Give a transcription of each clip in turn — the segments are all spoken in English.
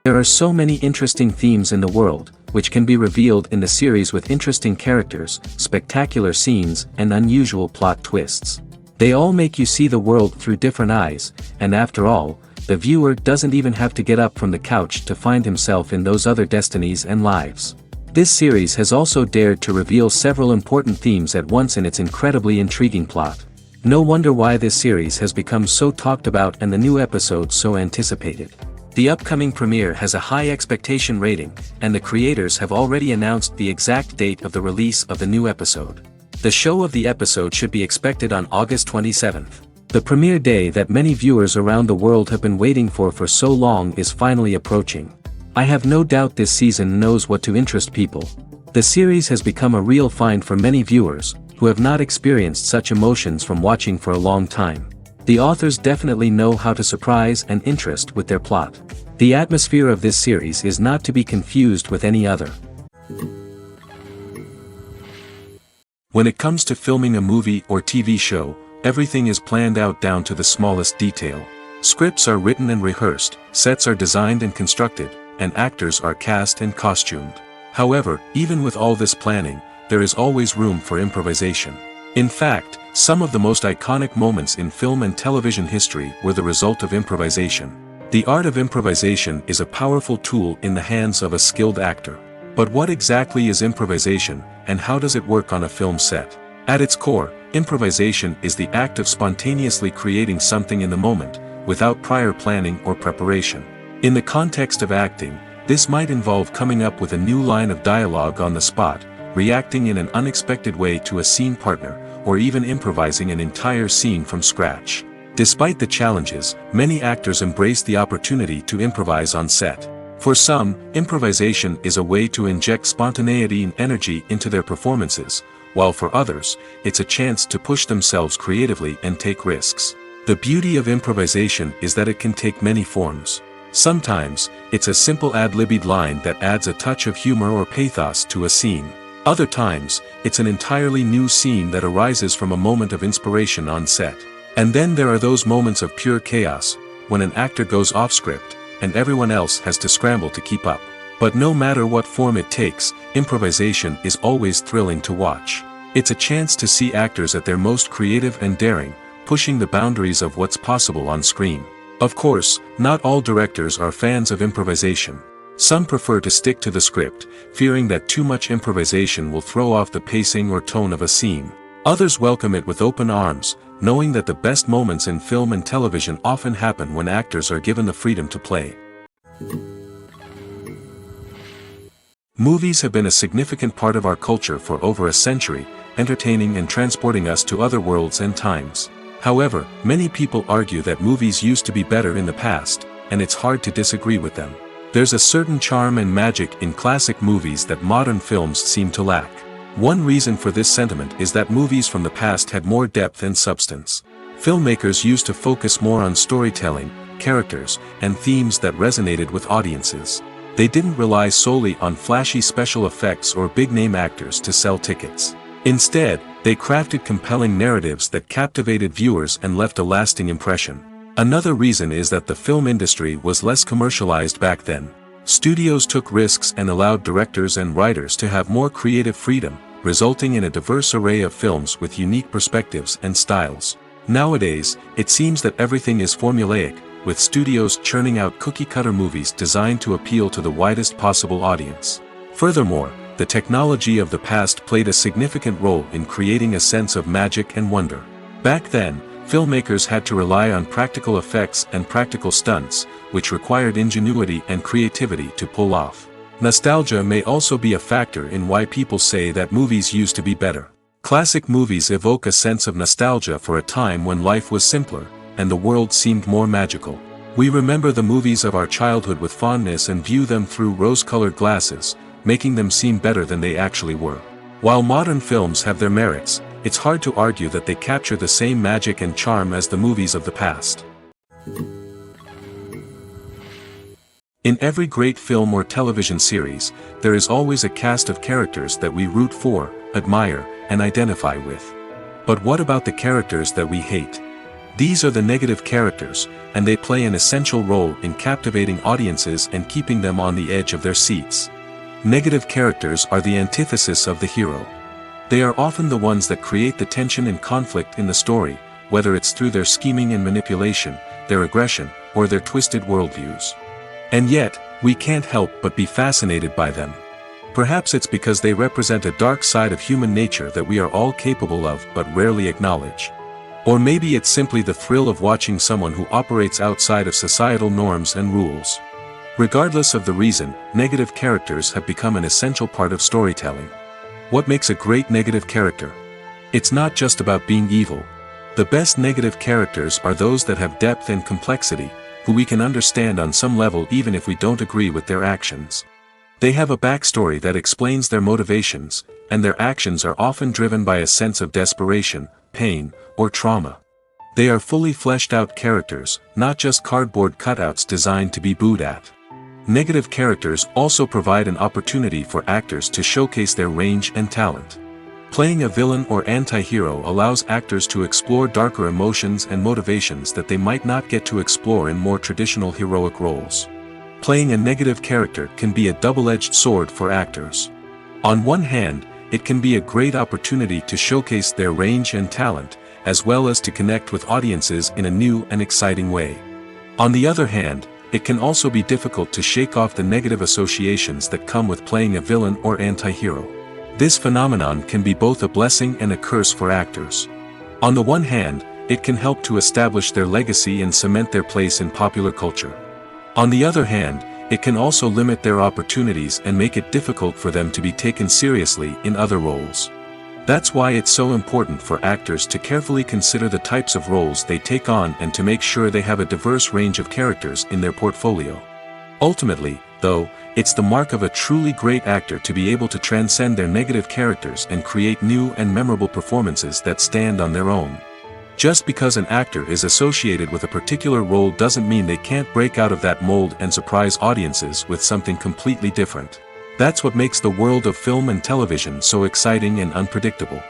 There are so many interesting themes in the world, which can be revealed in the series with interesting characters, spectacular scenes, and unusual plot twists. They all make you see the world through different eyes, and after all, the viewer doesn't even have to get up from the couch to find himself in those other destinies and lives. This series has also dared to reveal several important themes at once in its incredibly intriguing plot. No wonder why this series has become so talked about and the new episodes so anticipated. The upcoming premiere has a high expectation rating, and the creators have already announced the exact date of the release of the new episode. The show of the episode should be expected on August 27th. The premiere day that many viewers around the world have been waiting for so long is finally approaching. I have no doubt this season knows what to interest people. The series has become a real find for many viewers, who have not experienced such emotions from watching for a long time. The authors definitely know how to surprise and interest with their plot. The atmosphere of this series is not to be confused with any other. When it comes to filming a movie or TV show, everything is planned out down to the smallest detail. Scripts are written and rehearsed, sets are designed and constructed, and actors are cast and costumed. However, even with all this planning, there is always room for improvisation. In fact, some of the most iconic moments in film and television history were the result of improvisation. The art of improvisation is a powerful tool in the hands of a skilled actor. But what exactly is improvisation, and how does it work on a film set? At its core, improvisation is the act of spontaneously creating something in the moment, without prior planning or preparation. In the context of acting, this might involve coming up with a new line of dialogue on the spot, reacting in an unexpected way to a scene partner, or even improvising an entire scene from scratch. Despite the challenges, many actors embrace the opportunity to improvise on set. For some, improvisation is a way to inject spontaneity and energy into their performances, while for others, it's a chance to push themselves creatively and take risks. The beauty of improvisation is that it can take many forms. Sometimes, it's a simple ad-libbed line that adds a touch of humor or pathos to a scene. Other times, it's an entirely new scene that arises from a moment of inspiration on set. And then there are those moments of pure chaos, when an actor goes off script, and everyone else has to scramble to keep up. But no matter what form it takes, improvisation is always thrilling to watch. It's a chance to see actors at their most creative and daring, pushing the boundaries of what's possible on screen. Of course, not all directors are fans of improvisation. Some prefer to stick to the script, fearing that too much improvisation will throw off the pacing or tone of a scene. Others welcome it with open arms, knowing that the best moments in film and television often happen when actors are given the freedom to play. Movies have been a significant part of our culture for over a century, entertaining and transporting us to other worlds and times. However, many people argue that movies used to be better in the past, and it's hard to disagree with them. There's a certain charm and magic in classic movies that modern films seem to lack. One reason for this sentiment is that movies from the past had more depth and substance. Filmmakers used to focus more on storytelling, characters, and themes that resonated with audiences. They didn't rely solely on flashy special effects or big-name actors to sell tickets. Instead, they crafted compelling narratives that captivated viewers and left a lasting impression. Another reason is that the film industry was less commercialized back then. Studios took risks and allowed directors and writers to have more creative freedom, resulting in a diverse array of films with unique perspectives and styles. Nowadays, it seems that everything is formulaic, with studios churning out cookie-cutter movies designed to appeal to the widest possible audience. Furthermore, the technology of the past played a significant role in creating a sense of magic and wonder. Back then, filmmakers had to rely on practical effects and practical stunts, which required ingenuity and creativity to pull off. Nostalgia may also be a factor in why people say that movies used to be better. Classic movies evoke a sense of nostalgia for a time when life was simpler, and the world seemed more magical. We remember the movies of our childhood with fondness and view them through rose-colored glasses, making them seem better than they actually were. While modern films have their merits, it's hard to argue that they capture the same magic and charm as the movies of the past. In every great film or television series, there is always a cast of characters that we root for, admire, and identify with. But what about the characters that we hate? These are the negative characters, and they play an essential role in captivating audiences and keeping them on the edge of their seats. Negative characters are the antithesis of the hero. They are often the ones that create the tension and conflict in the story, whether it's through their scheming and manipulation, their aggression, or their twisted worldviews. And yet, we can't help but be fascinated by them. Perhaps it's because they represent a dark side of human nature that we are all capable of but rarely acknowledge. Or maybe it's simply the thrill of watching someone who operates outside of societal norms and rules. Regardless of the reason, negative characters have become an essential part of storytelling. What makes a great negative character? It's not just about being evil. The best negative characters are those that have depth and complexity, who we can understand on some level even if we don't agree with their actions. They have a backstory that explains their motivations, and their actions are often driven by a sense of desperation, pain, or trauma. They are fully fleshed out characters, not just cardboard cutouts designed to be booed at. Negative characters also provide an opportunity for actors to showcase their range and talent. Playing a villain or anti-hero allows actors to explore darker emotions and motivations that they might not get to explore in more traditional heroic roles. Playing a negative character can be a double-edged sword for actors. On one hand, it can be a great opportunity to showcase their range and talent, as well as to connect with audiences in a new and exciting way. On the other hand, it can also be difficult to shake off the negative associations that come with playing a villain or anti-hero. This phenomenon can be both a blessing and a curse for actors. On the one hand, it can help to establish their legacy and cement their place in popular culture. On the other hand, it can also limit their opportunities and make it difficult for them to be taken seriously in other roles. That's why it's so important for actors to carefully consider the types of roles they take on and to make sure they have a diverse range of characters in their portfolio. Ultimately, though, it's the mark of a truly great actor to be able to transcend their negative characters and create new and memorable performances that stand on their own. Just because an actor is associated with a particular role doesn't mean they can't break out of that mold and surprise audiences with something completely different. That's what makes the world of film and television so exciting and unpredictable.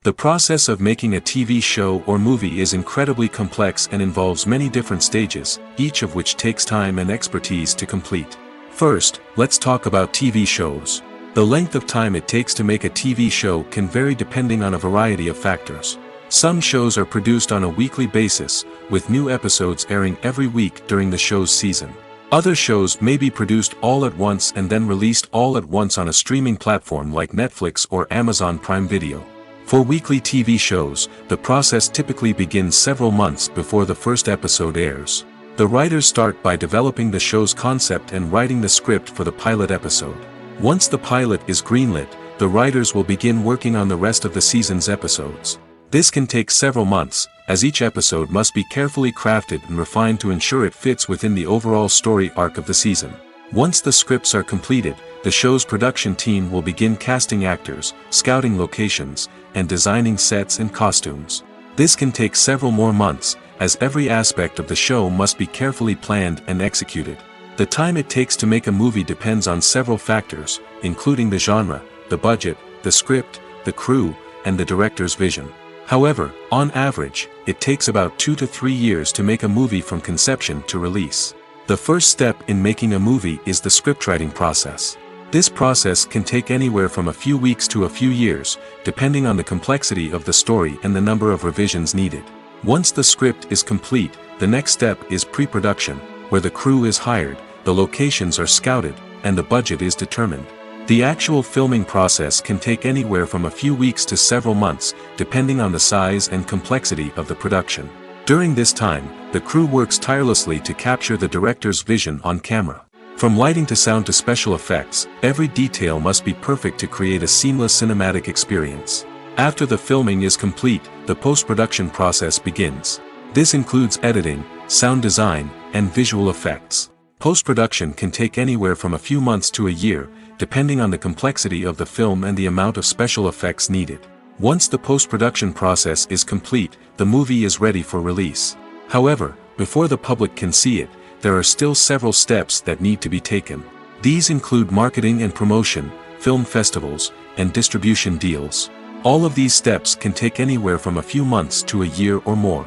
The process of making a TV show or movie is incredibly complex and involves many different stages, each of which takes time and expertise to complete. First, let's talk about TV shows. The length of time it takes to make a TV show can vary depending on a variety of factors. Some shows are produced on a weekly basis, with new episodes airing every week during the show's season. Other shows may be produced all at once and then released all at once on a streaming platform like Netflix or Amazon Prime Video. For weekly TV shows, the process typically begins several months before the first episode airs. The writers start by developing the show's concept and writing the script for the pilot episode. Once the pilot is greenlit, the writers will begin working on the rest of the season's episodes. This can take several months, as each episode must be carefully crafted and refined to ensure it fits within the overall story arc of the season. Once the scripts are completed, the show's production team will begin casting actors, scouting locations, and designing sets and costumes. This can take several more months, as every aspect of the show must be carefully planned and executed. The time it takes to make a movie depends on several factors, including the genre, the budget, the script, the crew, and the director's vision. However, on average, it takes about 2 to 3 years to make a movie from conception to release. The first step in making a movie is the scriptwriting process. This process can take anywhere from a few weeks to a few years, depending on the complexity of the story and the number of revisions needed. Once the script is complete, the next step is pre-production, where the crew is hired, the locations are scouted, and the budget is determined. The actual filming process can take anywhere from a few weeks to several months, depending on the size and complexity of the production. During this time, the crew works tirelessly to capture the director's vision on camera. From lighting to sound to special effects, every detail must be perfect to create a seamless cinematic experience. After the filming is complete, the post-production process begins. This includes editing, sound design, and visual effects. Post-production can take anywhere from a few months to a year, depending on the complexity of the film and the amount of special effects needed. Once the post-production process is complete, the movie is ready for release. However, before the public can see it, there are still several steps that need to be taken. These include marketing and promotion, film festivals, and distribution deals. All of these steps can take anywhere from a few months to a year or more.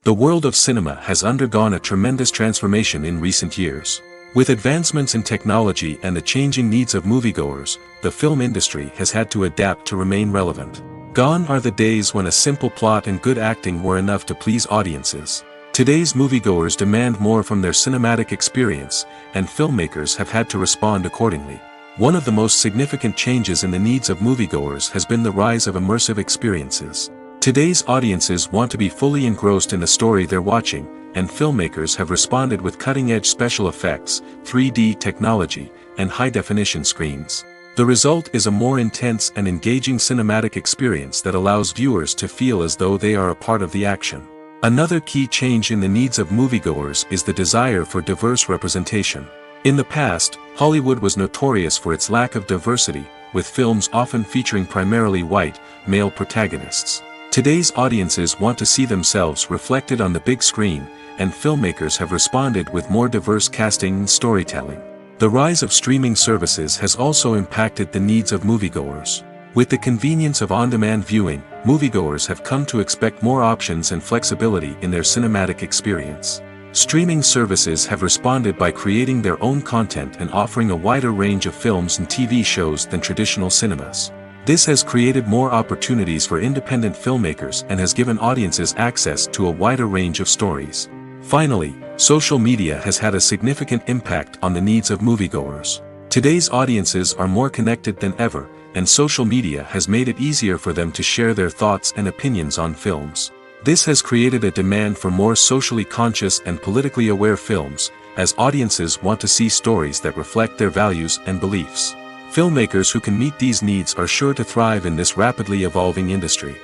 The world of cinema has undergone a tremendous transformation in recent years. With advancements in technology and the changing needs of moviegoers, the film industry has had to adapt to remain relevant. Gone are the days when a simple plot and good acting were enough to please audiences. Today's moviegoers demand more from their cinematic experience, and filmmakers have had to respond accordingly. One of the most significant changes in the needs of moviegoers has been the rise of immersive experiences. Today's audiences want to be fully engrossed in the story they're watching, and filmmakers have responded with cutting-edge special effects, 3D technology, and high-definition screens. The result is a more intense and engaging cinematic experience that allows viewers to feel as though they are a part of the action. Another key change in the needs of moviegoers is the desire for diverse representation. In the past, Hollywood was notorious for its lack of diversity, with films often featuring primarily white, male protagonists. Today's audiences want to see themselves reflected on the big screen, and filmmakers have responded with more diverse casting and storytelling. The rise of streaming services has also impacted the needs of moviegoers. With the convenience of on-demand viewing, moviegoers have come to expect more options and flexibility in their cinematic experience. Streaming services have responded by creating their own content and offering a wider range of films and TV shows than traditional cinemas. This has created more opportunities for independent filmmakers and has given audiences access to a wider range of stories. Finally, social media has had a significant impact on the needs of moviegoers. Today's audiences are more connected than ever, and social media has made it easier for them to share their thoughts and opinions on films. This has created a demand for more socially conscious and politically aware films, as audiences want to see stories that reflect their values and beliefs. Filmmakers who can meet these needs are sure to thrive in this rapidly evolving industry.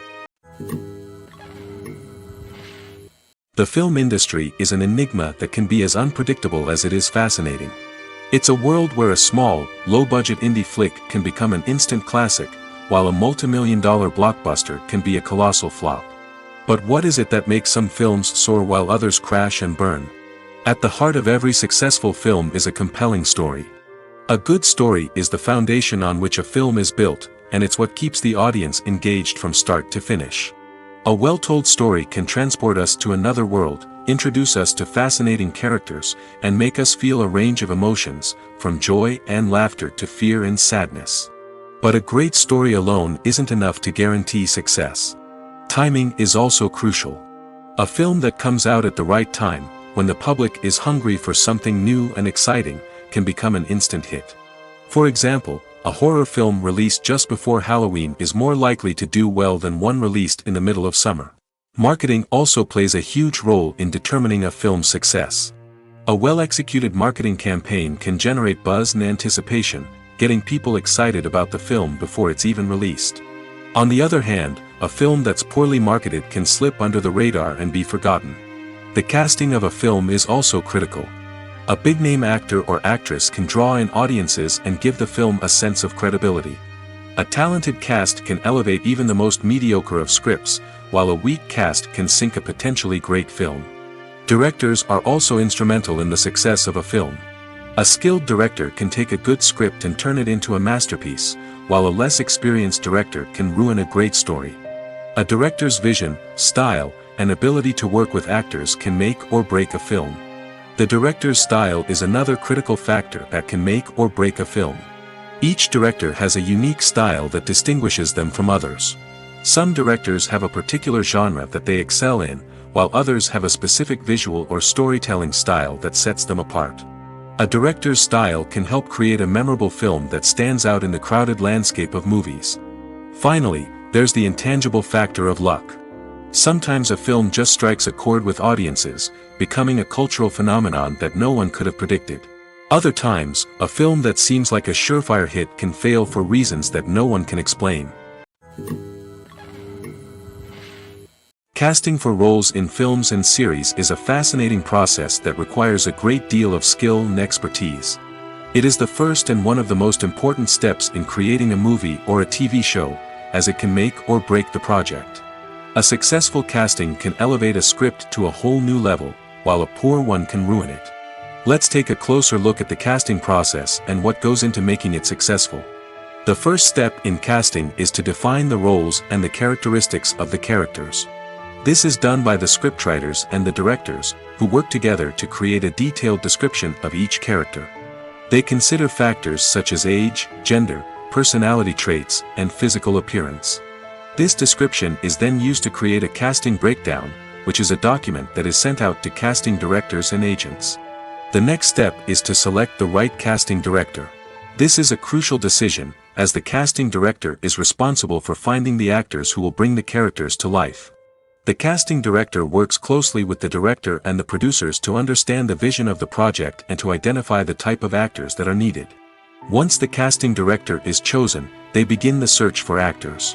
The film industry is an enigma that can be as unpredictable as it is fascinating. It's a world where a small, low-budget indie flick can become an instant classic, while a multi-million-dollar blockbuster can be a colossal flop. But what is it that makes some films soar while others crash and burn? At the heart of every successful film is a compelling story. A good story is the foundation on which a film is built, and it's what keeps the audience engaged from start to finish. A well-told story can transport us to another world, introduce us to fascinating characters, and make us feel a range of emotions, from joy and laughter to fear and sadness. But a great story alone isn't enough to guarantee success. Timing is also crucial. A film that comes out at the right time, when the public is hungry for something new and exciting, can become an instant hit. For example, a horror film released just before Halloween is more likely to do well than one released in the middle of summer. Marketing also plays a huge role in determining a film's success. A well-executed marketing campaign can generate buzz and anticipation, getting people excited about the film before it's even released. On the other hand, a film that's poorly marketed can slip under the radar and be forgotten. The casting of a film is also critical. A big-name actor or actress can draw in audiences and give the film a sense of credibility. A talented cast can elevate even the most mediocre of scripts, while a weak cast can sink a potentially great film. Directors are also instrumental in the success of a film. A skilled director can take a good script and turn it into a masterpiece, while a less experienced director can ruin a great story. A director's vision, style, and ability to work with actors can make or break a film. The director's style is another critical factor that can make or break a film. Each director has a unique style that distinguishes them from others. Some directors have a particular genre that they excel in, while others have a specific visual or storytelling style that sets them apart. A director's style can help create a memorable film that stands out in the crowded landscape of movies. Finally, there's the intangible factor of luck. Sometimes a film just strikes a chord with audiences, becoming a cultural phenomenon that no one could have predicted. Other times, a film that seems like a surefire hit can fail for reasons that no one can explain. Casting for roles in films and series is a fascinating process that requires a great deal of skill and expertise. It is the first and one of the most important steps in creating a movie or a TV show, as it can make or break the project. A successful casting can elevate a script to a whole new level, while a poor one can ruin it. Let's take a closer look at the casting process and what goes into making it successful. The first step in casting is to define the roles and the characteristics of the characters. This is done by the scriptwriters and the directors, who work together to create a detailed description of each character. They consider factors such as age, gender, personality traits, and physical appearance. This description is then used to create a casting breakdown, which is a document that is sent out to casting directors and agents. The next step is to select the right casting director. This is a crucial decision, as the casting director is responsible for finding the actors who will bring the characters to life. The casting director works closely with the director and the producers to understand the vision of the project and to identify the type of actors that are needed. Once the casting director is chosen, they begin the search for actors.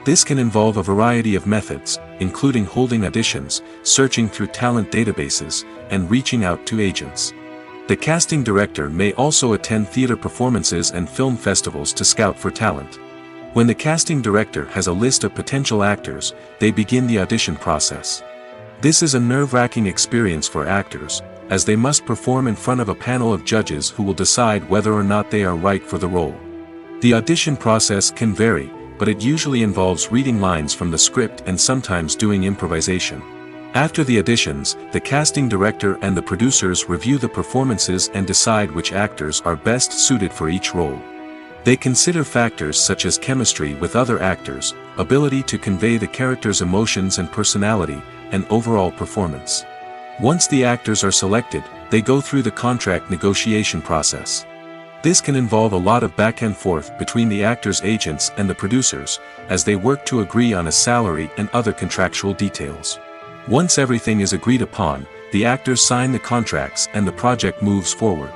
This can involve a variety of methods, including holding auditions, searching through talent databases, and reaching out to agents. The casting director may also attend theater performances and film festivals to scout for talent. When the casting director has a list of potential actors, they begin the audition process. This is a nerve-wracking experience for actors, as they must perform in front of a panel of judges who will decide whether or not they are right for the role. The audition process can vary, but it usually involves reading lines from the script and sometimes doing improvisation. After the auditions, the casting director and the producers review the performances and decide which actors are best suited for each role. They consider factors such as chemistry with other actors, ability to convey the character's emotions and personality, and overall performance. Once the actors are selected, they go through the contract negotiation process. This can involve a lot of back and forth between the actors' agents and the producers, as they work to agree on a salary and other contractual details. Once everything is agreed upon, the actors sign the contracts and the project moves forward.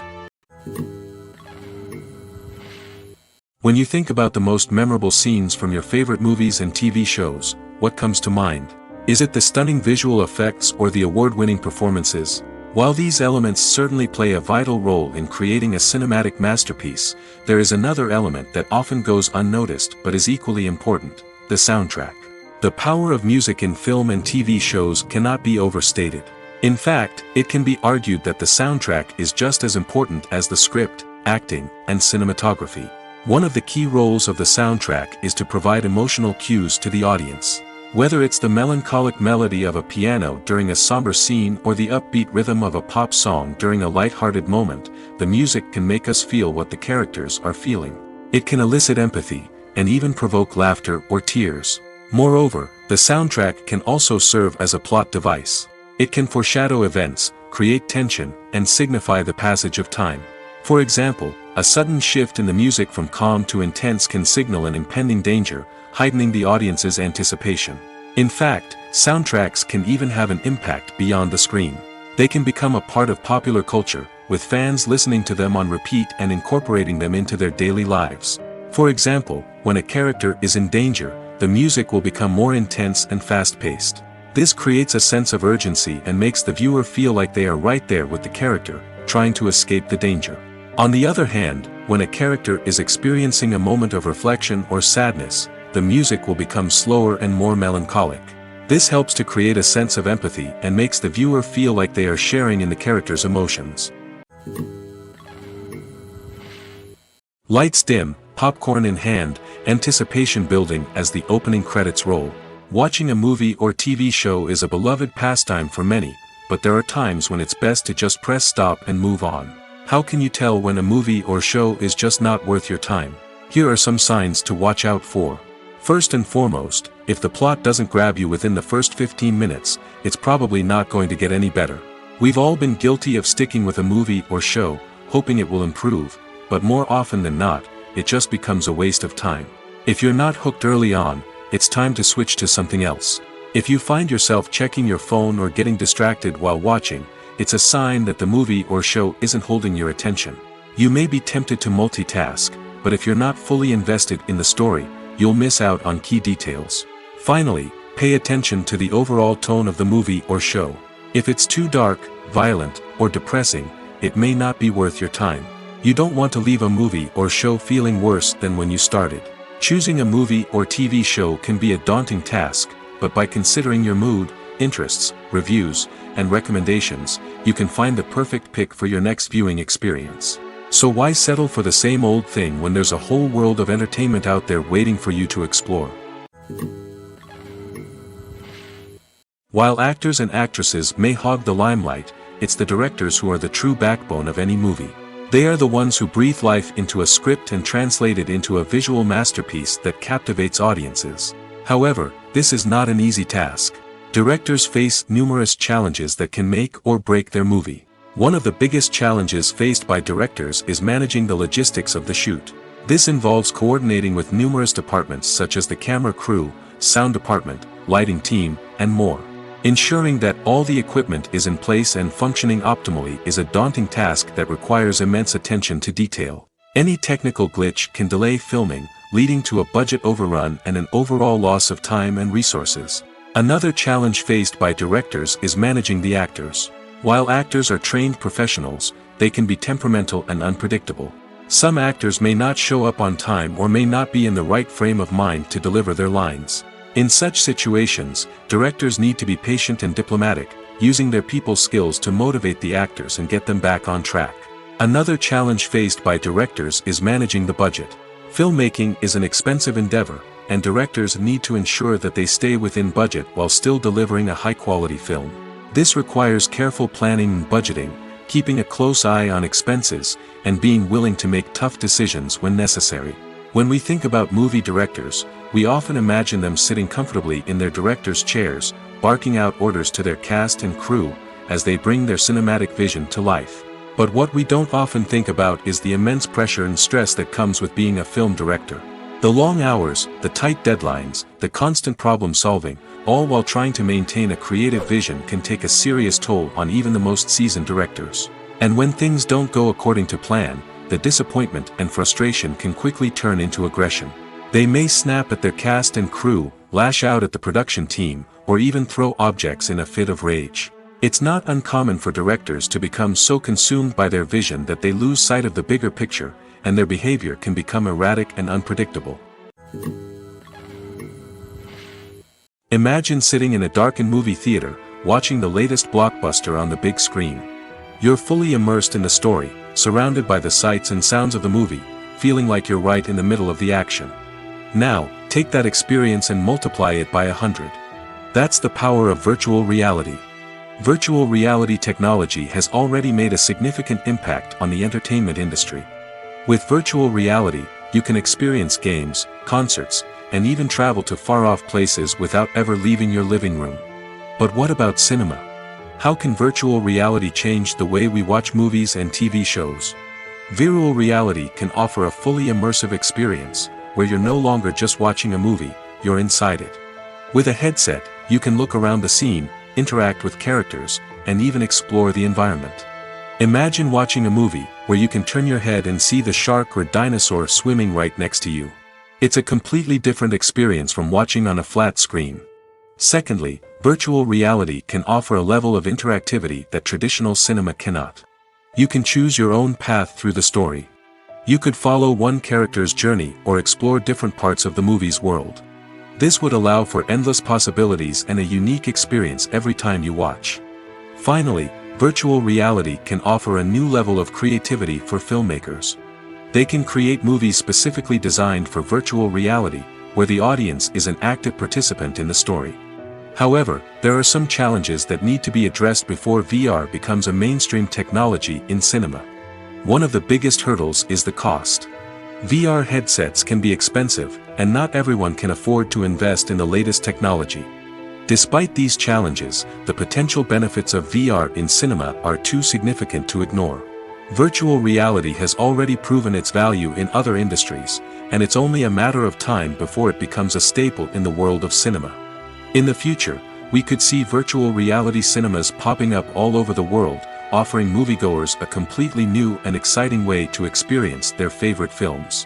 When you think about the most memorable scenes from your favorite movies and TV shows, what comes to mind? Is it the stunning visual effects or the award-winning performances? While these elements certainly play a vital role in creating a cinematic masterpiece, there is another element that often goes unnoticed but is equally important: the soundtrack. The power of music in film and TV shows cannot be overstated. In fact, it can be argued that the soundtrack is just as important as the script, acting, and cinematography. One of the key roles of the soundtrack is to provide emotional cues to the audience. Whether it's the melancholic melody of a piano during a somber scene or the upbeat rhythm of a pop song during a light-hearted moment, the music can make us feel what the characters are feeling. It can elicit empathy, and even provoke laughter or tears. Moreover, the soundtrack can also serve as a plot device. It can foreshadow events, create tension, and signify the passage of time. For example, a sudden shift in the music from calm to intense can signal an impending danger, heightening the audience's anticipation. In fact, soundtracks can even have an impact beyond the screen. They can become a part of popular culture, with fans listening to them on repeat and incorporating them into their daily lives. For example, when a character is in danger, the music will become more intense and fast-paced. This creates a sense of urgency and makes the viewer feel like they are right there with the character, trying to escape the danger. On the other hand, when a character is experiencing a moment of reflection or sadness, the music will become slower and more melancholic. This helps to create a sense of empathy and makes the viewer feel like they are sharing in the character's emotions. Lights dim, popcorn in hand, anticipation building as the opening credits roll. Watching a movie or TV show is a beloved pastime for many, but there are times when it's best to just press stop and move on. How can you tell when a movie or show is just not worth your time? Here are some signs to watch out for. First and foremost, if the plot doesn't grab you within the first 15 minutes, it's probably not going to get any better. We've all been guilty of sticking with a movie or show, hoping it will improve, but more often than not, it just becomes a waste of time. If you're not hooked early on, it's time to switch to something else. If you find yourself checking your phone or getting distracted while watching, it's a sign that the movie or show isn't holding your attention. You may be tempted to multitask, but if you're not fully invested in the story, you'll miss out on key details. Finally, pay attention to the overall tone of the movie or show. If it's too dark, violent, or depressing, it may not be worth your time. You don't want to leave a movie or show feeling worse than when you started. Choosing a movie or TV show can be a daunting task, but by considering your mood, interests, reviews, and recommendations, you can find the perfect pick for your next viewing experience. So why settle for the same old thing when there's a whole world of entertainment out there waiting for you to explore? While actors and actresses may hog the limelight, it's the directors who are the true backbone of any movie. They are the ones who breathe life into a script and translate it into a visual masterpiece that captivates audiences. However, this is not an easy task. Directors face numerous challenges that can make or break their movie. One of the biggest challenges faced by directors is managing the logistics of the shoot. This involves coordinating with numerous departments such as the camera crew, sound department, lighting team, and more. Ensuring that all the equipment is in place and functioning optimally is a daunting task that requires immense attention to detail. Any technical glitch can delay filming, leading to a budget overrun and an overall loss of time and resources. Another challenge faced by directors is managing the actors. While actors are trained professionals, they can be temperamental and unpredictable. Some actors may not show up on time or may not be in the right frame of mind to deliver their lines. In such situations, directors need to be patient and diplomatic, using their people skills to motivate the actors and get them back on track. Another challenge faced by directors is managing the budget. Filmmaking is an expensive endeavor, and directors need to ensure that they stay within budget while still delivering a high-quality film. This requires careful planning and budgeting, keeping a close eye on expenses, and being willing to make tough decisions when necessary. When we think about movie directors, we often imagine them sitting comfortably in their director's chairs, barking out orders to their cast and crew, as they bring their cinematic vision to life. But what we don't often think about is the immense pressure and stress that comes with being a film director. The long hours, the tight deadlines, the constant problem solving, all while trying to maintain a creative vision can take a serious toll on even the most seasoned directors. And when things don't go according to plan, the disappointment and frustration can quickly turn into aggression. They may snap at their cast and crew, lash out at the production team, or even throw objects in a fit of rage. It's not uncommon for directors to become so consumed by their vision that they lose sight of the bigger picture, and their behavior can become erratic and unpredictable. Imagine sitting in a darkened movie theater, watching the latest blockbuster on the big screen. You're fully immersed in the story, surrounded by the sights and sounds of the movie, feeling like you're right in the middle of the action. Now, take that experience and multiply it by 100. That's the power of virtual reality. Virtual reality technology has already made a significant impact on the entertainment industry. With virtual reality, you can experience games, concerts, and even travel to far-off places without ever leaving your living room. But what about cinema? How can virtual reality change the way we watch movies and TV shows? Virtual reality can offer a fully immersive experience, where you're no longer just watching a movie, you're inside it. With a headset, you can look around the scene, interact with characters, and even explore the environment. Imagine watching a movie where you can turn your head and see the shark or dinosaur swimming right next to you. It's a completely different experience from watching on a flat screen. Secondly, virtual reality can offer a level of interactivity that traditional cinema cannot. You can choose your own path through the story. You could follow one character's journey or explore different parts of the movie's world. This would allow for endless possibilities and a unique experience every time you watch. Finally, virtual reality can offer a new level of creativity for filmmakers. They can create movies specifically designed for virtual reality, where the audience is an active participant in the story. However, there are some challenges that need to be addressed before VR becomes a mainstream technology in cinema. One of the biggest hurdles is the cost. VR headsets can be expensive, and not everyone can afford to invest in the latest technology. Despite these challenges, the potential benefits of VR in cinema are too significant to ignore. Virtual reality has already proven its value in other industries, and it's only a matter of time before it becomes a staple in the world of cinema. In the future, we could see virtual reality cinemas popping up all over the world, offering moviegoers a completely new and exciting way to experience their favorite films.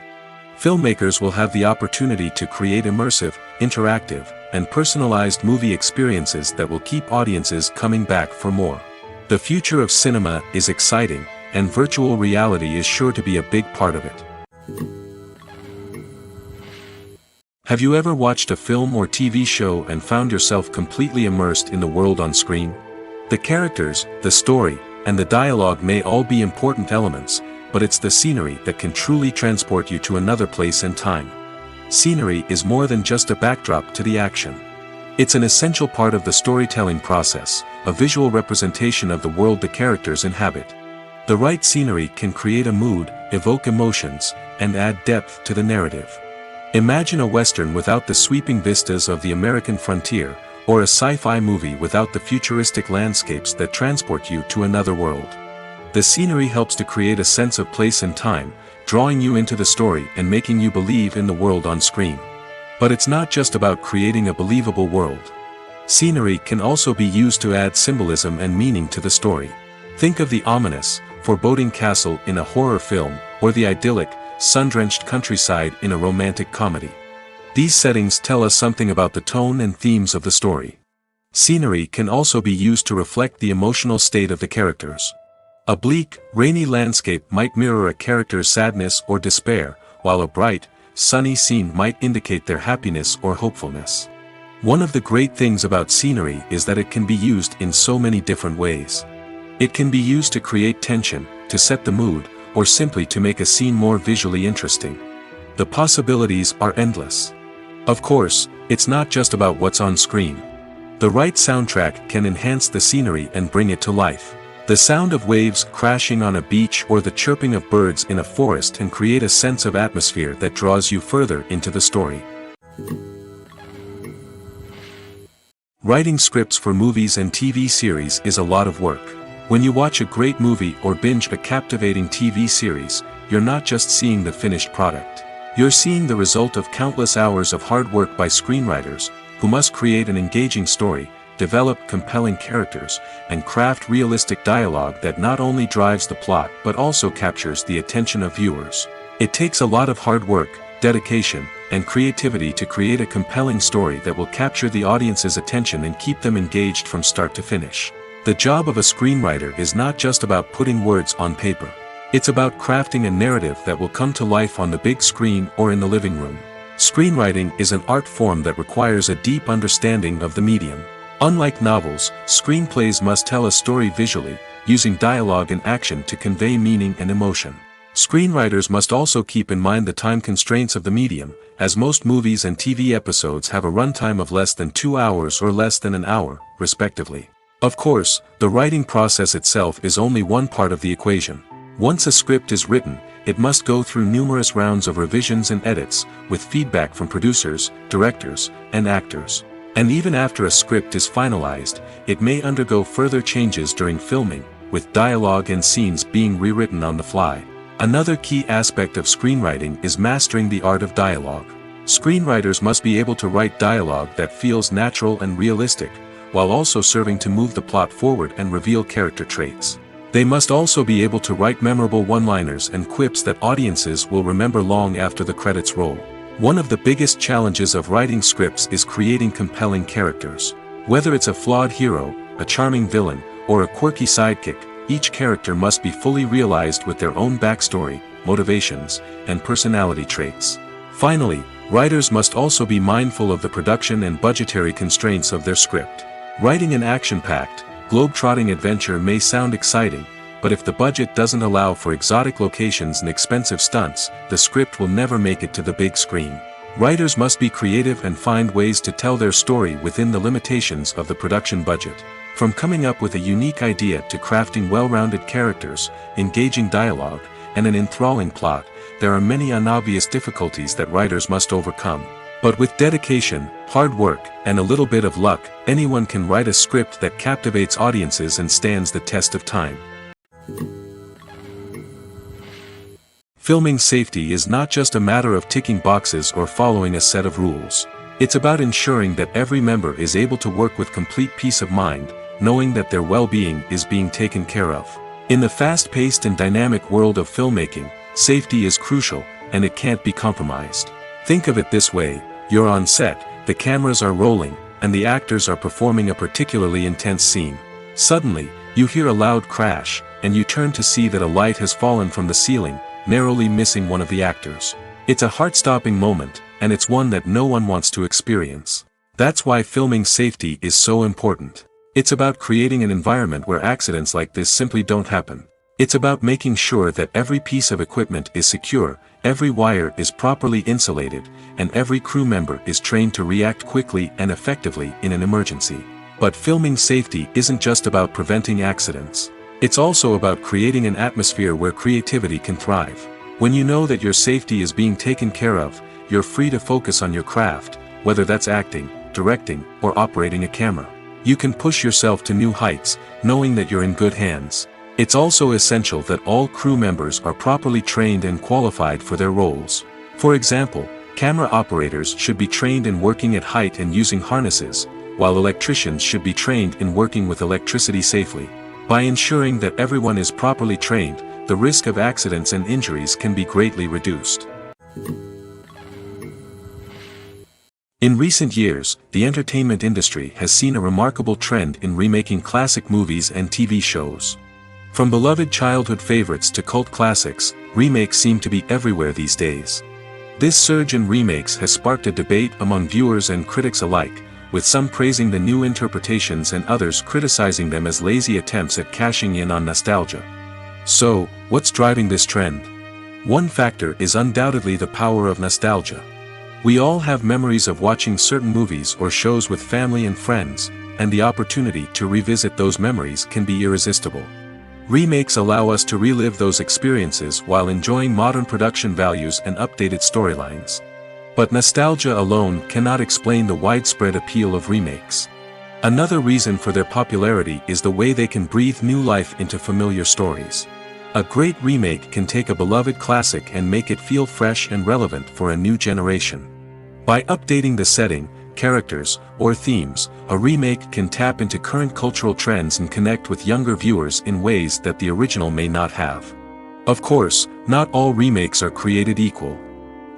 Filmmakers will have the opportunity to create immersive, interactive, and personalized movie experiences that will keep audiences coming back for more. The future of cinema is exciting, and virtual reality is sure to be a big part of it. Have you ever watched a film or TV show and found yourself completely immersed in the world on screen? The characters, the story, and the dialogue may all be important elements, but it's the scenery that can truly transport you to another place and time. Scenery is more than just a backdrop to the action. It's an essential part of the storytelling process, a visual representation of the world the characters inhabit. The right scenery can create a mood, evoke emotions, and add depth to the narrative. Imagine a western without the sweeping vistas of the American frontier, or a sci-fi movie without the futuristic landscapes that transport you to another world. The scenery helps to create a sense of place and time, drawing you into the story and making you believe in the world on screen. But it's not just about creating a believable world. Scenery can also be used to add symbolism and meaning to the story. Think of the ominous, foreboding castle in a horror film, or the idyllic, sun-drenched countryside in a romantic comedy. These settings tell us something about the tone and themes of the story. Scenery can also be used to reflect the emotional state of the characters. A bleak, rainy landscape might mirror a character's sadness or despair, while a bright, sunny scene might indicate their happiness or hopefulness. One of the great things about scenery is that it can be used in so many different ways. It can be used to create tension, to set the mood, or simply to make a scene more visually interesting. The possibilities are endless. Of course, it's not just about what's on screen. The right soundtrack can enhance the scenery and bring it to life. The sound of waves crashing on a beach or the chirping of birds in a forest can create a sense of atmosphere that draws you further into the story. Writing scripts for movies and TV series is a lot of work. When you watch a great movie or binge a captivating TV series, you're not just seeing the finished product. You're seeing the result of countless hours of hard work by screenwriters, who must create an engaging story, develop compelling characters, and craft realistic dialogue that not only drives the plot but also captures the attention of viewers. It takes a lot of hard work, dedication, and creativity to create a compelling story that will capture the audience's attention and keep them engaged from start to finish. The job of a screenwriter is not just about putting words on paper. It's about crafting a narrative that will come to life on the big screen or in the living room. Screenwriting is an art form that requires a deep understanding of the medium. Unlike novels, screenplays must tell a story visually, using dialogue and action to convey meaning and emotion. Screenwriters must also keep in mind the time constraints of the medium, as most movies and TV episodes have a runtime of less than 2 hours or less than an hour, respectively. Of course, the writing process itself is only one part of the equation. Once a script is written, it must go through numerous rounds of revisions and edits, with feedback from producers, directors, and actors. And even after a script is finalized, it may undergo further changes during filming, with dialogue and scenes being rewritten on the fly. Another key aspect of screenwriting is mastering the art of dialogue. Screenwriters must be able to write dialogue that feels natural and realistic, while also serving to move the plot forward and reveal character traits. They must also be able to write memorable one-liners and quips that audiences will remember long after the credits roll. One of the biggest challenges of writing scripts is creating compelling characters. Whether it's a flawed hero, a charming villain, or a quirky sidekick, each character must be fully realized with their own backstory, motivations, and personality traits. Finally, writers must also be mindful of the production and budgetary constraints of their script. Writing an action-packed, globe-trotting adventure may sound exciting, but if the budget doesn't allow for exotic locations and expensive stunts, the script will never make it to the big screen. Writers must be creative and find ways to tell their story within the limitations of the production budget. From coming up with a unique idea to crafting well-rounded characters, engaging dialogue, and an enthralling plot, there are many unobvious difficulties that writers must overcome. But with dedication, hard work, and a little bit of luck, anyone can write a script that captivates audiences and stands the test of time. Filming safety is not just a matter of ticking boxes or following a set of rules. It's about ensuring that every member is able to work with complete peace of mind, knowing that their well-being is being taken care of. In the fast-paced and dynamic world of filmmaking, safety is crucial, and it can't be compromised. Think of it this way: you're on set, the cameras are rolling, and the actors are performing a particularly intense scene. Suddenly, you hear a loud crash, and you turn to see that a light has fallen from the ceiling, narrowly missing one of the actors. It's a heart-stopping moment, and it's one that no one wants to experience. That's why filming safety is so important. It's about creating an environment where accidents like this simply don't happen. It's about making sure that every piece of equipment is secure, every wire is properly insulated, and every crew member is trained to react quickly and effectively in an emergency. But filming safety isn't just about preventing accidents. It's also about creating an atmosphere where creativity can thrive. When you know that your safety is being taken care of, you're free to focus on your craft, whether that's acting, directing, or operating a camera. You can push yourself to new heights, knowing that you're in good hands. It's also essential that all crew members are properly trained and qualified for their roles. For example, camera operators should be trained in working at height and using harnesses, while electricians should be trained in working with electricity safely. By ensuring that everyone is properly trained, the risk of accidents and injuries can be greatly reduced. In recent years, the entertainment industry has seen a remarkable trend in remaking classic movies and TV shows. From beloved childhood favorites to cult classics, remakes seem to be everywhere these days. This surge in remakes has sparked a debate among viewers and critics alike, with some praising the new interpretations and others criticizing them as lazy attempts at cashing in on nostalgia. So, what's driving this trend? One factor is undoubtedly the power of nostalgia. We all have memories of watching certain movies or shows with family and friends, and the opportunity to revisit those memories can be irresistible. Remakes allow us to relive those experiences while enjoying modern production values and updated storylines. But nostalgia alone cannot explain the widespread appeal of remakes. Another reason for their popularity is the way they can breathe new life into familiar stories. A great remake can take a beloved classic and make it feel fresh and relevant for a new generation. By updating the setting, characters, or themes, a remake can tap into current cultural trends and connect with younger viewers in ways that the original may not have. Of course, not all remakes are created equal.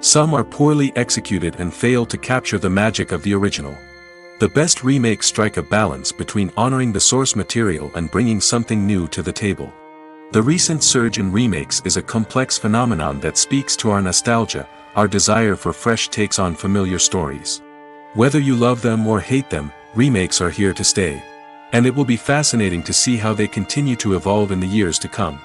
Some are poorly executed and fail to capture the magic of the original. The best remakes strike a balance between honoring the source material and bringing something new to the table. The recent surge in remakes is a complex phenomenon that speaks to our nostalgia, our desire for fresh takes on familiar stories. Whether you love them or hate them, remakes are here to stay. And it will be fascinating to see how they continue to evolve in the years to come.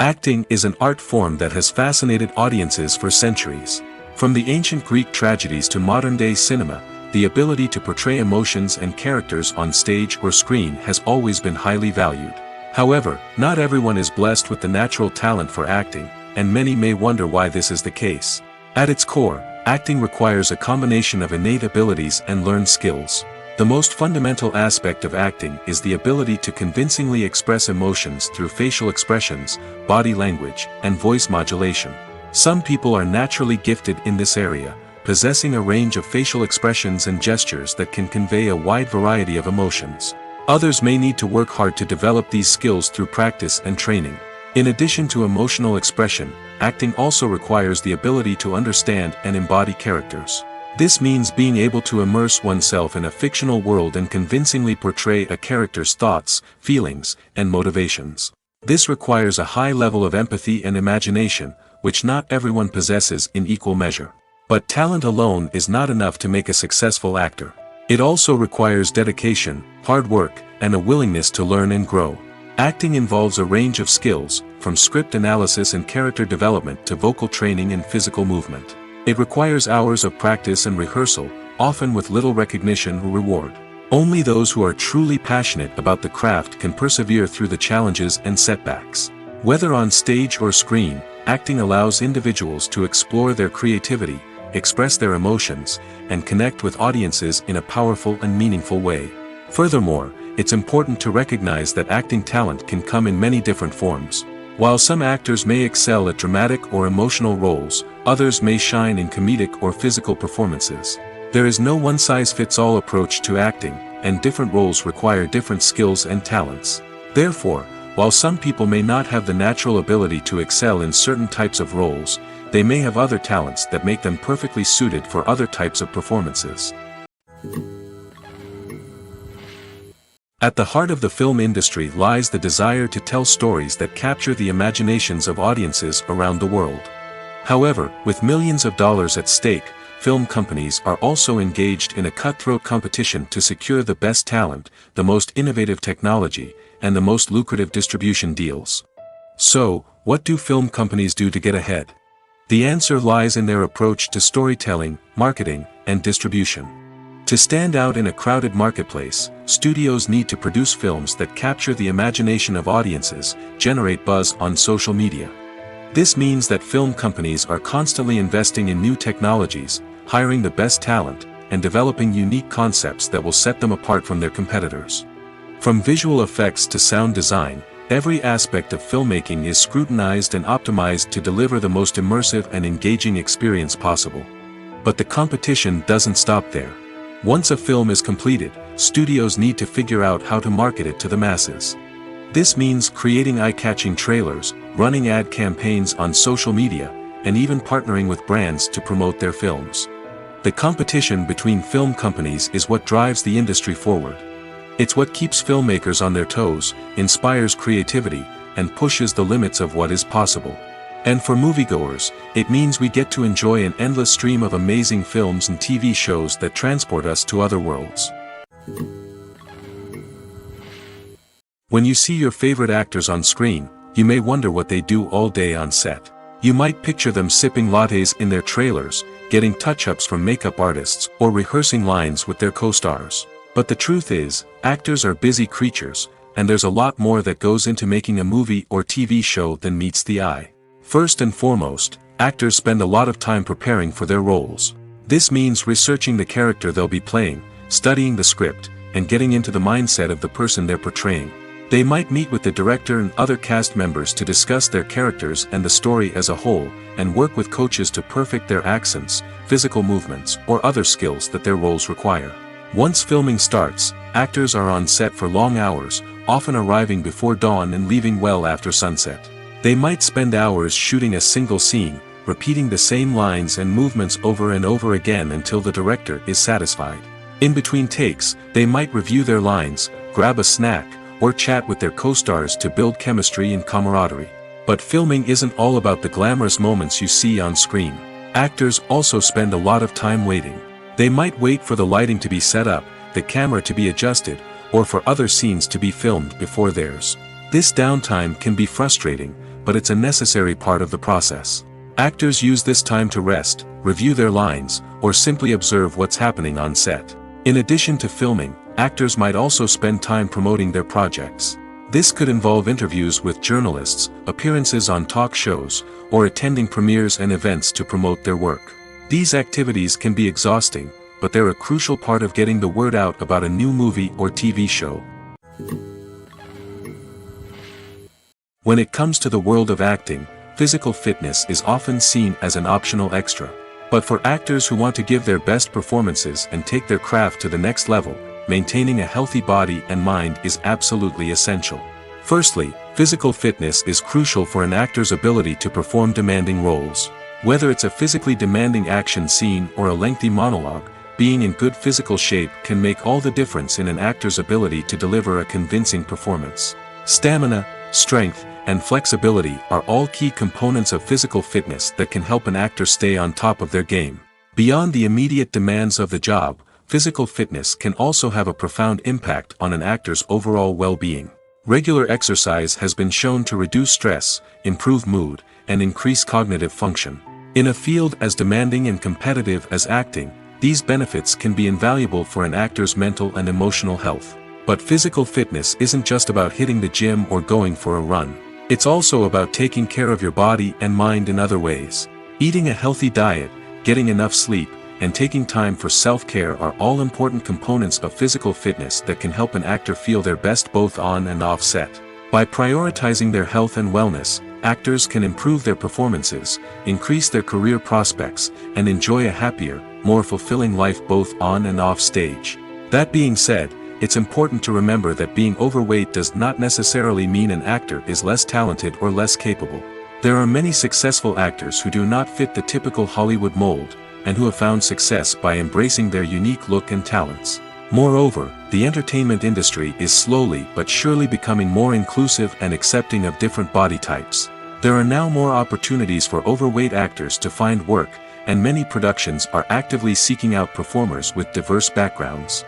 Acting is an art form that has fascinated audiences for centuries. From the ancient Greek tragedies to modern-day cinema, the ability to portray emotions and characters on stage or screen has always been highly valued. However, not everyone is blessed with the natural talent for acting, and many may wonder why this is the case. At its core, acting requires a combination of innate abilities and learned skills. The most fundamental aspect of acting is the ability to convincingly express emotions through facial expressions, body language, and voice modulation. Some people are naturally gifted in this area, possessing a range of facial expressions and gestures that can convey a wide variety of emotions. Others may need to work hard to develop these skills through practice and training. In addition to emotional expression, acting also requires the ability to understand and embody characters. This means being able to immerse oneself in a fictional world and convincingly portray a character's thoughts, feelings, and motivations. This requires a high level of empathy and imagination, which not everyone possesses in equal measure. But talent alone is not enough to make a successful actor. It also requires dedication, hard work, and a willingness to learn and grow. Acting involves a range of skills, from script analysis and character development to vocal training and physical movement. It requires hours of practice and rehearsal, often with little recognition or reward. Only those who are truly passionate about the craft can persevere through the challenges and setbacks. Whether on stage or screen, acting allows individuals to explore their creativity, express their emotions, and connect with audiences in a powerful and meaningful way. Furthermore, it's important to recognize that acting talent can come in many different forms. While some actors may excel at dramatic or emotional roles, others may shine in comedic or physical performances. There is no one-size-fits-all approach to acting, and different roles require different skills and talents. Therefore, while some people may not have the natural ability to excel in certain types of roles, they may have other talents that make them perfectly suited for other types of performances. At the heart of the film industry lies the desire to tell stories that capture the imaginations of audiences around the world. However, with millions of dollars at stake, film companies are also engaged in a cutthroat competition to secure the best talent, the most innovative technology, and the most lucrative distribution deals. So, what do film companies do to get ahead? The answer lies in their approach to storytelling, marketing, and distribution. To stand out in a crowded marketplace, studios need to produce films that capture the imagination of audiences, generate buzz on social media. This means that film companies are constantly investing in new technologies, hiring the best talent, and developing unique concepts that will set them apart from their competitors. From visual effects to sound design, every aspect of filmmaking is scrutinized and optimized to deliver the most immersive and engaging experience possible. But the competition doesn't stop there. Once a film is completed, studios need to figure out how to market it to the masses. This means creating eye-catching trailers, running ad campaigns on social media, and even partnering with brands to promote their films. The competition between film companies is what drives the industry forward. It's what keeps filmmakers on their toes, inspires creativity, and pushes the limits of what is possible. And for moviegoers, it means we get to enjoy an endless stream of amazing films and TV shows that transport us to other worlds. When you see your favorite actors on screen, you may wonder what they do all day on set. You might picture them sipping lattes in their trailers, getting touch-ups from makeup artists, or rehearsing lines with their co-stars. But the truth is, actors are busy creatures, and there's a lot more that goes into making a movie or TV show than meets the eye. First and foremost, actors spend a lot of time preparing for their roles. This means researching the character they'll be playing, studying the script, and getting into the mindset of the person they're portraying. They might meet with the director and other cast members to discuss their characters and the story as a whole, and work with coaches to perfect their accents, physical movements, or other skills that their roles require. Once filming starts, actors are on set for long hours, often arriving before dawn and leaving well after sunset. They might spend hours shooting a single scene, repeating the same lines and movements over and over again until the director is satisfied. In between takes, they might review their lines, grab a snack, or chat with their co-stars to build chemistry and camaraderie. But filming isn't all about the glamorous moments you see on screen. Actors also spend a lot of time waiting. They might wait for the lighting to be set up, the camera to be adjusted, or for other scenes to be filmed before theirs. This downtime can be frustrating, but it's a necessary part of the process. Actors use this time to rest, review their lines, or simply observe what's happening on set. In addition to filming, actors might also spend time promoting their projects. This could involve interviews with journalists, appearances on talk shows, or attending premieres and events to promote their work. These activities can be exhausting, but they're a crucial part of getting the word out about a new movie or TV show. When it comes to the world of acting, physical fitness is often seen as an optional extra. But for actors who want to give their best performances and take their craft to the next level, maintaining a healthy body and mind is absolutely essential. Firstly, physical fitness is crucial for an actor's ability to perform demanding roles. Whether it's a physically demanding action scene or a lengthy monologue, being in good physical shape can make all the difference in an actor's ability to deliver a convincing performance. Stamina, strength, and flexibility are all key components of physical fitness that can help an actor stay on top of their game. Beyond the immediate demands of the job, physical fitness can also have a profound impact on an actor's overall well-being. Regular exercise has been shown to reduce stress, improve mood, and increase cognitive function. In a field as demanding and competitive as acting, these benefits can be invaluable for an actor's mental and emotional health. But physical fitness isn't just about hitting the gym or going for a run. It's also about taking care of your body and mind in other ways. Eating a healthy diet, getting enough sleep, and taking time for self-care are all important components of physical fitness that can help an actor feel their best both on and off set. By prioritizing their health and wellness, actors can improve their performances, increase their career prospects, and enjoy a happier, more fulfilling life both on and off stage. That being said, it's important to remember that being overweight does not necessarily mean an actor is less talented or less capable. There are many successful actors who do not fit the typical Hollywood mold, and who have found success by embracing their unique look and talents. Moreover, the entertainment industry is slowly but surely becoming more inclusive and accepting of different body types. There are now more opportunities for overweight actors to find work, and many productions are actively seeking out performers with diverse backgrounds.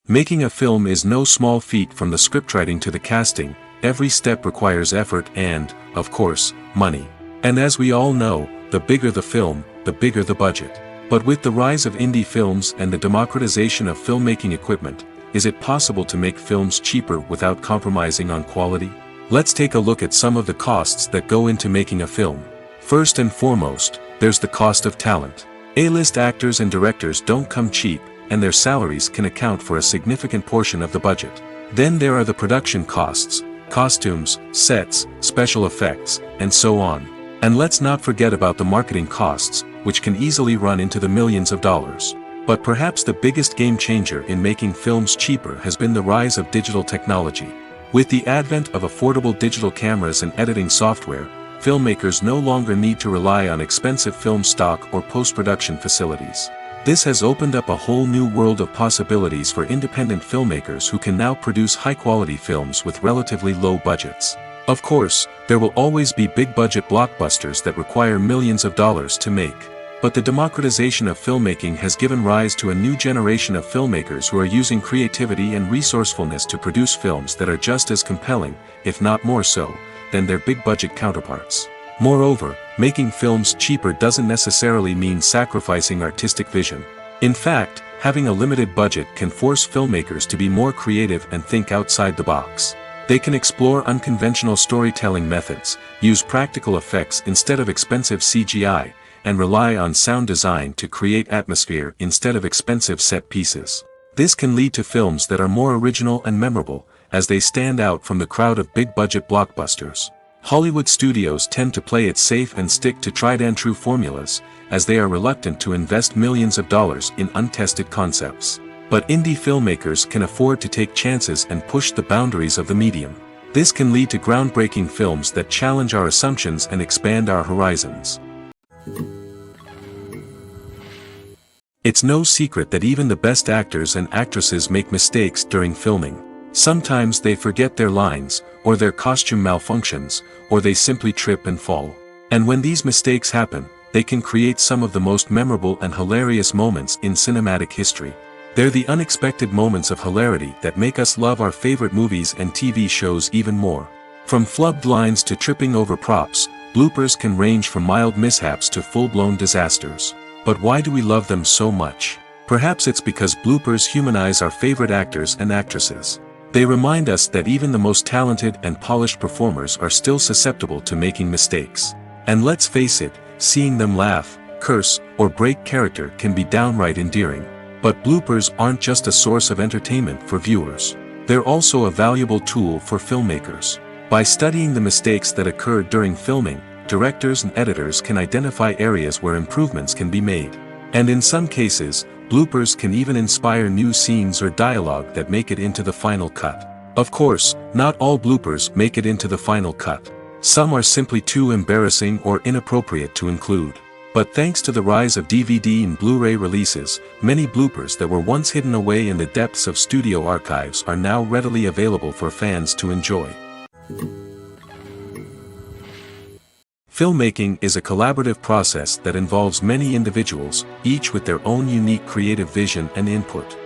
Making a film is no small feat. From the scriptwriting to the casting, every step requires effort and, of course, money. And as we all know, the bigger the film, the bigger the budget. But with the rise of indie films and the democratization of filmmaking equipment, is it possible to make films cheaper without compromising on quality? Let's take a look at some of the costs that go into making a film. First and foremost, there's the cost of talent. A-list actors and directors don't come cheap, and their salaries can account for a significant portion of the budget. Then there are the production costs, costumes, sets, special effects, and so on. And let's not forget about the marketing costs, which can easily run into the millions of dollars. But perhaps the biggest game changer in making films cheaper has been the rise of digital technology. With the advent of affordable digital cameras and editing software, filmmakers no longer need to rely on expensive film stock or post-production facilities. This has opened up a whole new world of possibilities for independent filmmakers who can now produce high-quality films with relatively low budgets. Of course, there will always be big-budget blockbusters that require millions of dollars to make. But the democratization of filmmaking has given rise to a new generation of filmmakers who are using creativity and resourcefulness to produce films that are just as compelling, if not more so, than their big-budget counterparts. Moreover, making films cheaper doesn't necessarily mean sacrificing artistic vision. In fact, having a limited budget can force filmmakers to be more creative and think outside the box. They can explore unconventional storytelling methods, use practical effects instead of expensive CGI, and rely on sound design to create atmosphere instead of expensive set pieces. This can lead to films that are more original and memorable, as they stand out from the crowd of big-budget blockbusters. Hollywood studios tend to play it safe and stick to tried-and-true formulas, as they are reluctant to invest millions of dollars in untested concepts. But indie filmmakers can afford to take chances and push the boundaries of the medium. This can lead to groundbreaking films that challenge our assumptions and expand our horizons. It's no secret that even the best actors and actresses make mistakes during filming. Sometimes they forget their lines, or their costume malfunctions, or they simply trip and fall. And when these mistakes happen, they can create some of the most memorable and hilarious moments in cinematic history. They're the unexpected moments of hilarity that make us love our favorite movies and TV shows even more. From flubbed lines to tripping over props, bloopers can range from mild mishaps to full-blown disasters. But why do we love them so much? Perhaps it's because bloopers humanize our favorite actors and actresses. They remind us that even the most talented and polished performers are still susceptible to making mistakes. And let's face it, seeing them laugh, curse, or break character can be downright endearing. But bloopers aren't just a source of entertainment for viewers. They're also a valuable tool for filmmakers. By studying the mistakes that occurred during filming, directors and editors can identify areas where improvements can be made. And in some cases, bloopers can even inspire new scenes or dialogue that make it into the final cut. Of course, not all bloopers make it into the final cut. Some are simply too embarrassing or inappropriate to include. But thanks to the rise of DVD and Blu-ray releases, many bloopers that were once hidden away in the depths of studio archives are now readily available for fans to enjoy. Filmmaking is a collaborative process that involves many individuals, each with their own unique creative vision and input.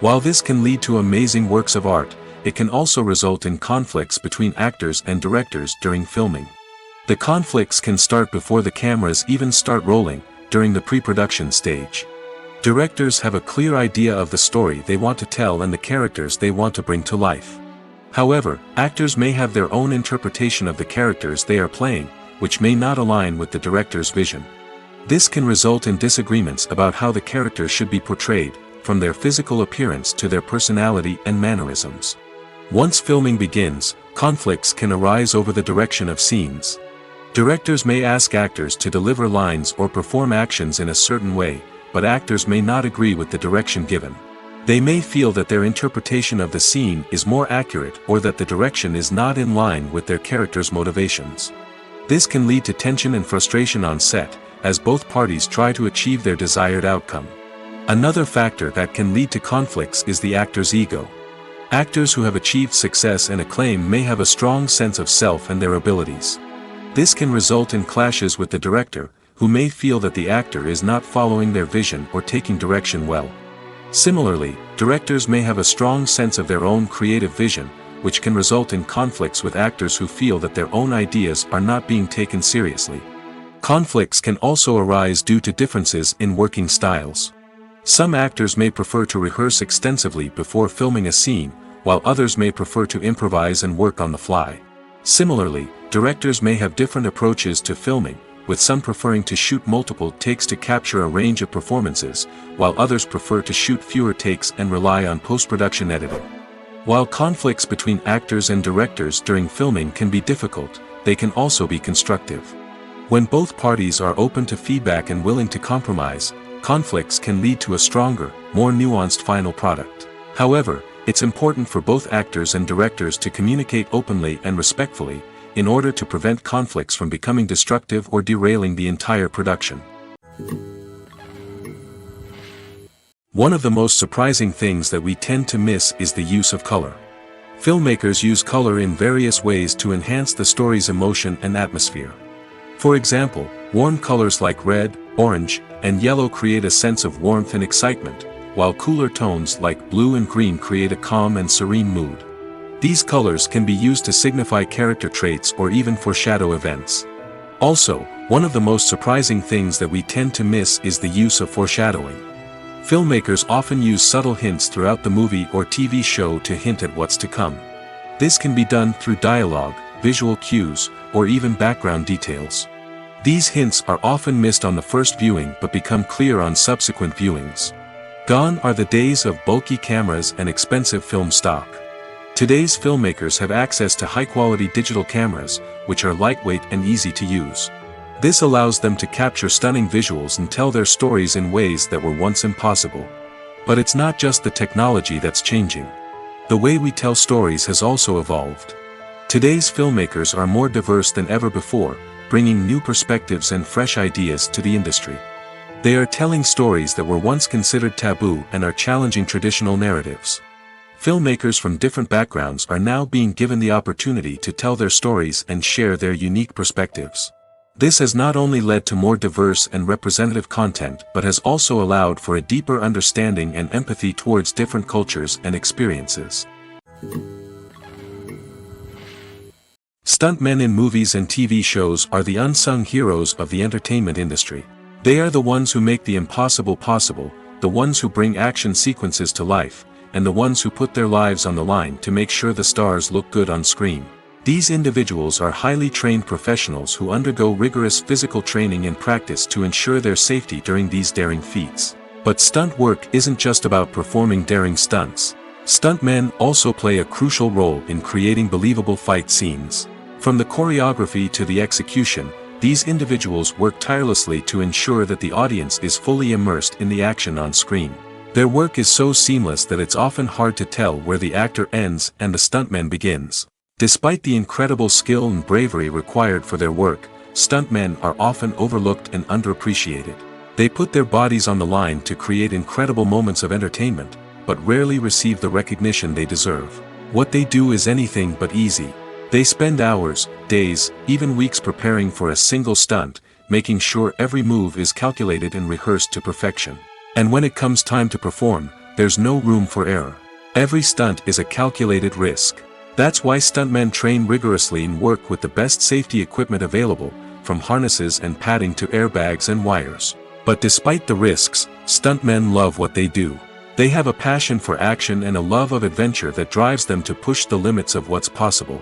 While this can lead to amazing works of art, it can also result in conflicts between actors and directors during filming. The conflicts can start before the cameras even start rolling, during the pre-production stage. Directors have a clear idea of the story they want to tell and the characters they want to bring to life. However, actors may have their own interpretation of the characters they are playing, which may not align with the director's vision. This can result in disagreements about how the characters should be portrayed, from their physical appearance to their personality and mannerisms. Once filming begins, conflicts can arise over the direction of scenes. Directors may ask actors to deliver lines or perform actions in a certain way, but actors may not agree with the direction given. They may feel that their interpretation of the scene is more accurate or that the direction is not in line with their character's motivations. This can lead to tension and frustration on set, as both parties try to achieve their desired outcome. Another factor that can lead to conflicts is the actor's ego. Actors who have achieved success and acclaim may have a strong sense of self and their abilities. This can result in clashes with the director, who may feel that the actor is not following their vision or taking direction well. Similarly, directors may have a strong sense of their own creative vision, which can result in conflicts with actors who feel that their own ideas are not being taken seriously. Conflicts can also arise due to differences in working styles. Some actors may prefer to rehearse extensively before filming a scene, while others may prefer to improvise and work on the fly. Similarly, directors may have different approaches to filming, with some preferring to shoot multiple takes to capture a range of performances, while others prefer to shoot fewer takes and rely on post-production editing. While conflicts between actors and directors during filming can be difficult, they can also be constructive. When both parties are open to feedback and willing to compromise, conflicts can lead to a stronger, more nuanced final product. However, it's important for both actors and directors to communicate openly and respectfully, in order to prevent conflicts from becoming destructive or derailing the entire production. One of the most surprising things that we tend to miss is the use of color. Filmmakers use color in various ways to enhance the story's emotion and atmosphere. For example, warm colors like red, orange, and yellow create a sense of warmth and excitement, while cooler tones like blue and green create a calm and serene mood. These colors can be used to signify character traits or even foreshadow events. Also, one of the most surprising things that we tend to miss is the use of foreshadowing. Filmmakers often use subtle hints throughout the movie or TV show to hint at what's to come. This can be done through dialogue, visual cues, or even background details. These hints are often missed on the first viewing but become clear on subsequent viewings. Gone are the days of bulky cameras and expensive film stock. Today's filmmakers have access to high-quality digital cameras, which are lightweight and easy to use. This allows them to capture stunning visuals and tell their stories in ways that were once impossible. But it's not just the technology that's changing. The way we tell stories has also evolved. Today's filmmakers are more diverse than ever before, bringing new perspectives and fresh ideas to the industry. They are telling stories that were once considered taboo and are challenging traditional narratives. Filmmakers from different backgrounds are now being given the opportunity to tell their stories and share their unique perspectives. This has not only led to more diverse and representative content but has also allowed for a deeper understanding and empathy towards different cultures and experiences. Stuntmen in movies and TV shows are the unsung heroes of the entertainment industry. They are the ones who make the impossible possible, the ones who bring action sequences to life, and the ones who put their lives on the line to make sure the stars look good on screen. These individuals are highly trained professionals who undergo rigorous physical training and practice to ensure their safety during these daring feats. But stunt work isn't just about performing daring stunts. Stuntmen also play a crucial role in creating believable fight scenes. From the choreography to the execution, these individuals work tirelessly to ensure that the audience is fully immersed in the action on screen. Their work is so seamless that it's often hard to tell where the actor ends and the stuntman begins. Despite the incredible skill and bravery required for their work, stuntmen are often overlooked and underappreciated. They put their bodies on the line to create incredible moments of entertainment, but rarely receive the recognition they deserve. What they do is anything but easy. They spend hours, days, even weeks preparing for a single stunt, making sure every move is calculated and rehearsed to perfection. And when it comes time to perform, there's no room for error. Every stunt is a calculated risk. That's why stuntmen train rigorously and work with the best safety equipment available, from harnesses and padding to airbags and wires. But despite the risks, stuntmen love what they do. They have a passion for action and a love of adventure that drives them to push the limits of what's possible.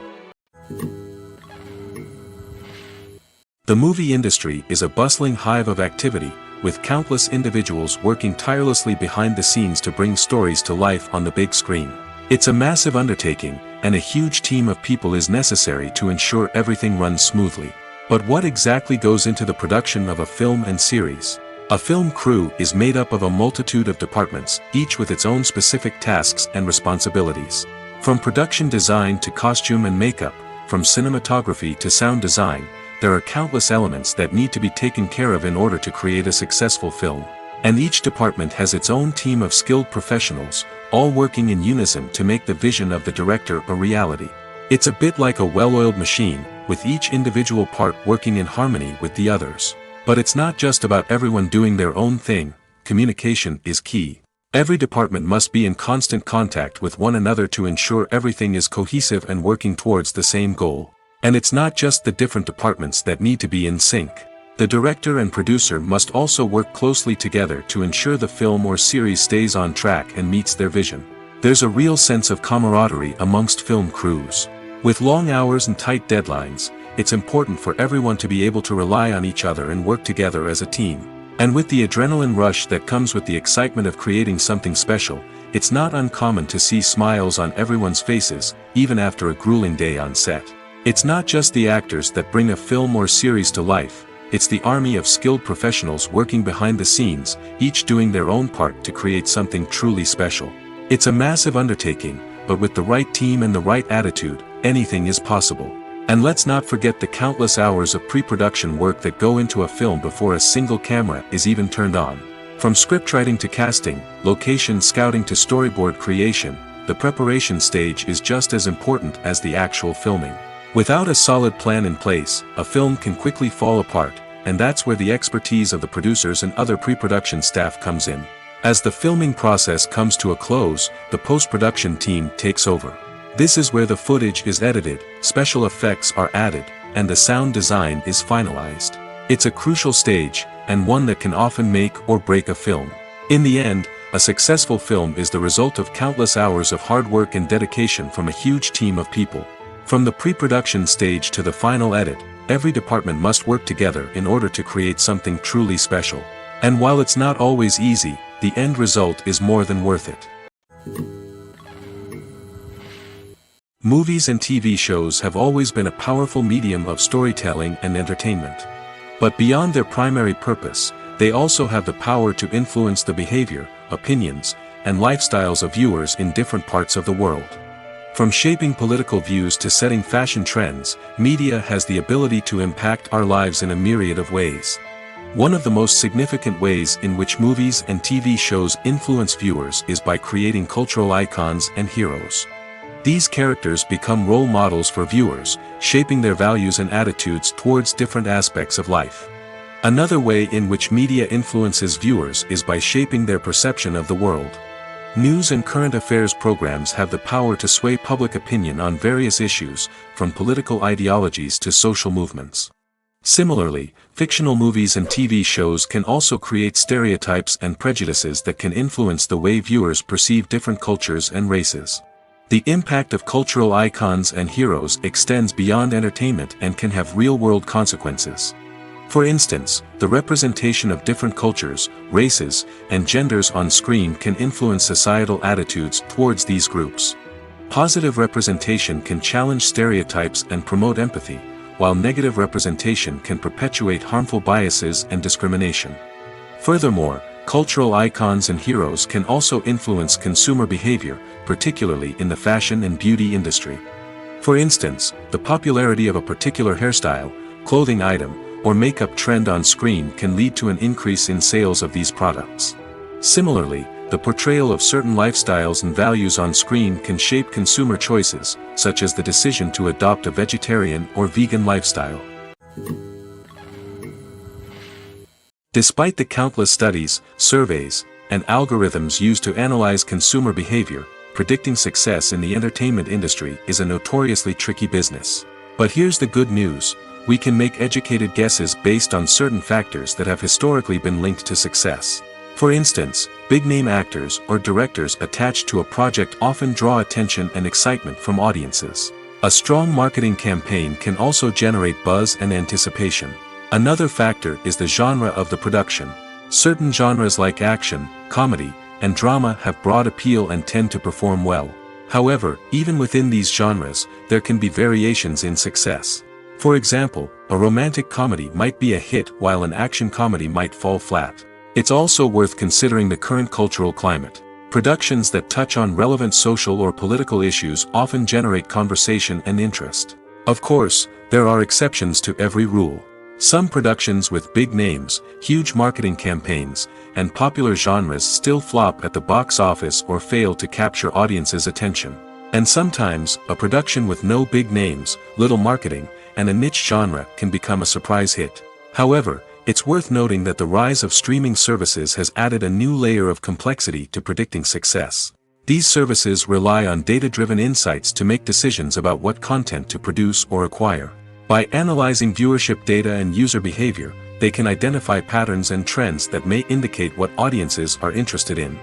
The movie industry is a bustling hive of activity, with countless individuals working tirelessly behind the scenes to bring stories to life on the big screen. It's a massive undertaking, and a huge team of people is necessary to ensure everything runs smoothly. But what exactly goes into the production of a film and series? A film crew is made up of a multitude of departments, each with its own specific tasks and responsibilities. From production design to costume and makeup, from cinematography to sound design, there are countless elements that need to be taken care of in order to create a successful film. And each department has its own team of skilled professionals, all working in unison to make the vision of the director a reality. It's a bit like a well-oiled machine, with each individual part working in harmony with the others. But it's not just about everyone doing their own thing, communication is key. Every department must be in constant contact with one another to ensure everything is cohesive and working towards the same goal. And it's not just the different departments that need to be in sync. The director and producer must also work closely together to ensure the film or series stays on track and meets their vision. There's a real sense of camaraderie amongst film crews. With long hours and tight deadlines, it's important for everyone to be able to rely on each other and work together as a team. And with the adrenaline rush that comes with the excitement of creating something special, it's not uncommon to see smiles on everyone's faces, even after a grueling day on set. It's not just the actors that bring a film or series to life, it's the army of skilled professionals working behind the scenes, each doing their own part to create something truly special. It's a massive undertaking, but with the right team and the right attitude, anything is possible. And let's not forget the countless hours of pre-production work that go into a film before a single camera is even turned on. From scriptwriting to casting, location scouting to storyboard creation, the preparation stage is just as important as the actual filming. Without a solid plan in place, a film can quickly fall apart, and that's where the expertise of the producers and other pre-production staff comes in. As the filming process comes to a close, the post-production team takes over. This is where the footage is edited, special effects are added, and the sound design is finalized. It's a crucial stage, and one that can often make or break a film. In the end, a successful film is the result of countless hours of hard work and dedication from a huge team of people. From the pre-production stage to the final edit, every department must work together in order to create something truly special. And while it's not always easy, the end result is more than worth it. Movies and TV shows have always been a powerful medium of storytelling and entertainment. But beyond their primary purpose, they also have the power to influence the behavior, opinions, and lifestyles of viewers in different parts of the world. From shaping political views to setting fashion trends, media has the ability to impact our lives in a myriad of ways. One of the most significant ways in which movies and TV shows influence viewers is by creating cultural icons and heroes. These characters become role models for viewers, shaping their values and attitudes towards different aspects of life. Another way in which media influences viewers is by shaping their perception of the world. News and current affairs programs have the power to sway public opinion on various issues, from political ideologies to social movements. Similarly, fictional movies and TV shows can also create stereotypes and prejudices that can influence the way viewers perceive different cultures and races. The impact of cultural icons and heroes extends beyond entertainment and can have real-world consequences. For instance, the representation of different cultures, races, and genders on screen can influence societal attitudes towards these groups. Positive representation can challenge stereotypes and promote empathy, while negative representation can perpetuate harmful biases and discrimination. Furthermore, cultural icons and heroes can also influence consumer behavior, particularly in the fashion and beauty industry. For instance, the popularity of a particular hairstyle, clothing item, or makeup trend on screen can lead to an increase in sales of these products. Similarly, the portrayal of certain lifestyles and values on screen can shape consumer choices, such as the decision to adopt a vegetarian or vegan lifestyle. Despite the countless studies, surveys, and algorithms used to analyze consumer behavior, predicting success in the entertainment industry is a notoriously tricky business. But here's the good news: we can make educated guesses based on certain factors that have historically been linked to success. For instance, big-name actors or directors attached to a project often draw attention and excitement from audiences. A strong marketing campaign can also generate buzz and anticipation. Another factor is the genre of the production. Certain genres like action, comedy, and drama have broad appeal and tend to perform well. However, even within these genres, there can be variations in success. For example, a romantic comedy might be a hit while an action comedy might fall flat. It's also worth considering the current cultural climate. Productions that touch on relevant social or political issues often generate conversation and interest. Of course, there are exceptions to every rule. Some productions with big names, huge marketing campaigns, and popular genres still flop at the box office or fail to capture audiences' attention. And sometimes, a production with no big names, little marketing, and a niche genre can become a surprise hit. However, it's worth noting that the rise of streaming services has added a new layer of complexity to predicting success. These services rely on data-driven insights to make decisions about what content to produce or acquire. By analyzing viewership data and user behavior, they can identify patterns and trends that may indicate what audiences are interested in.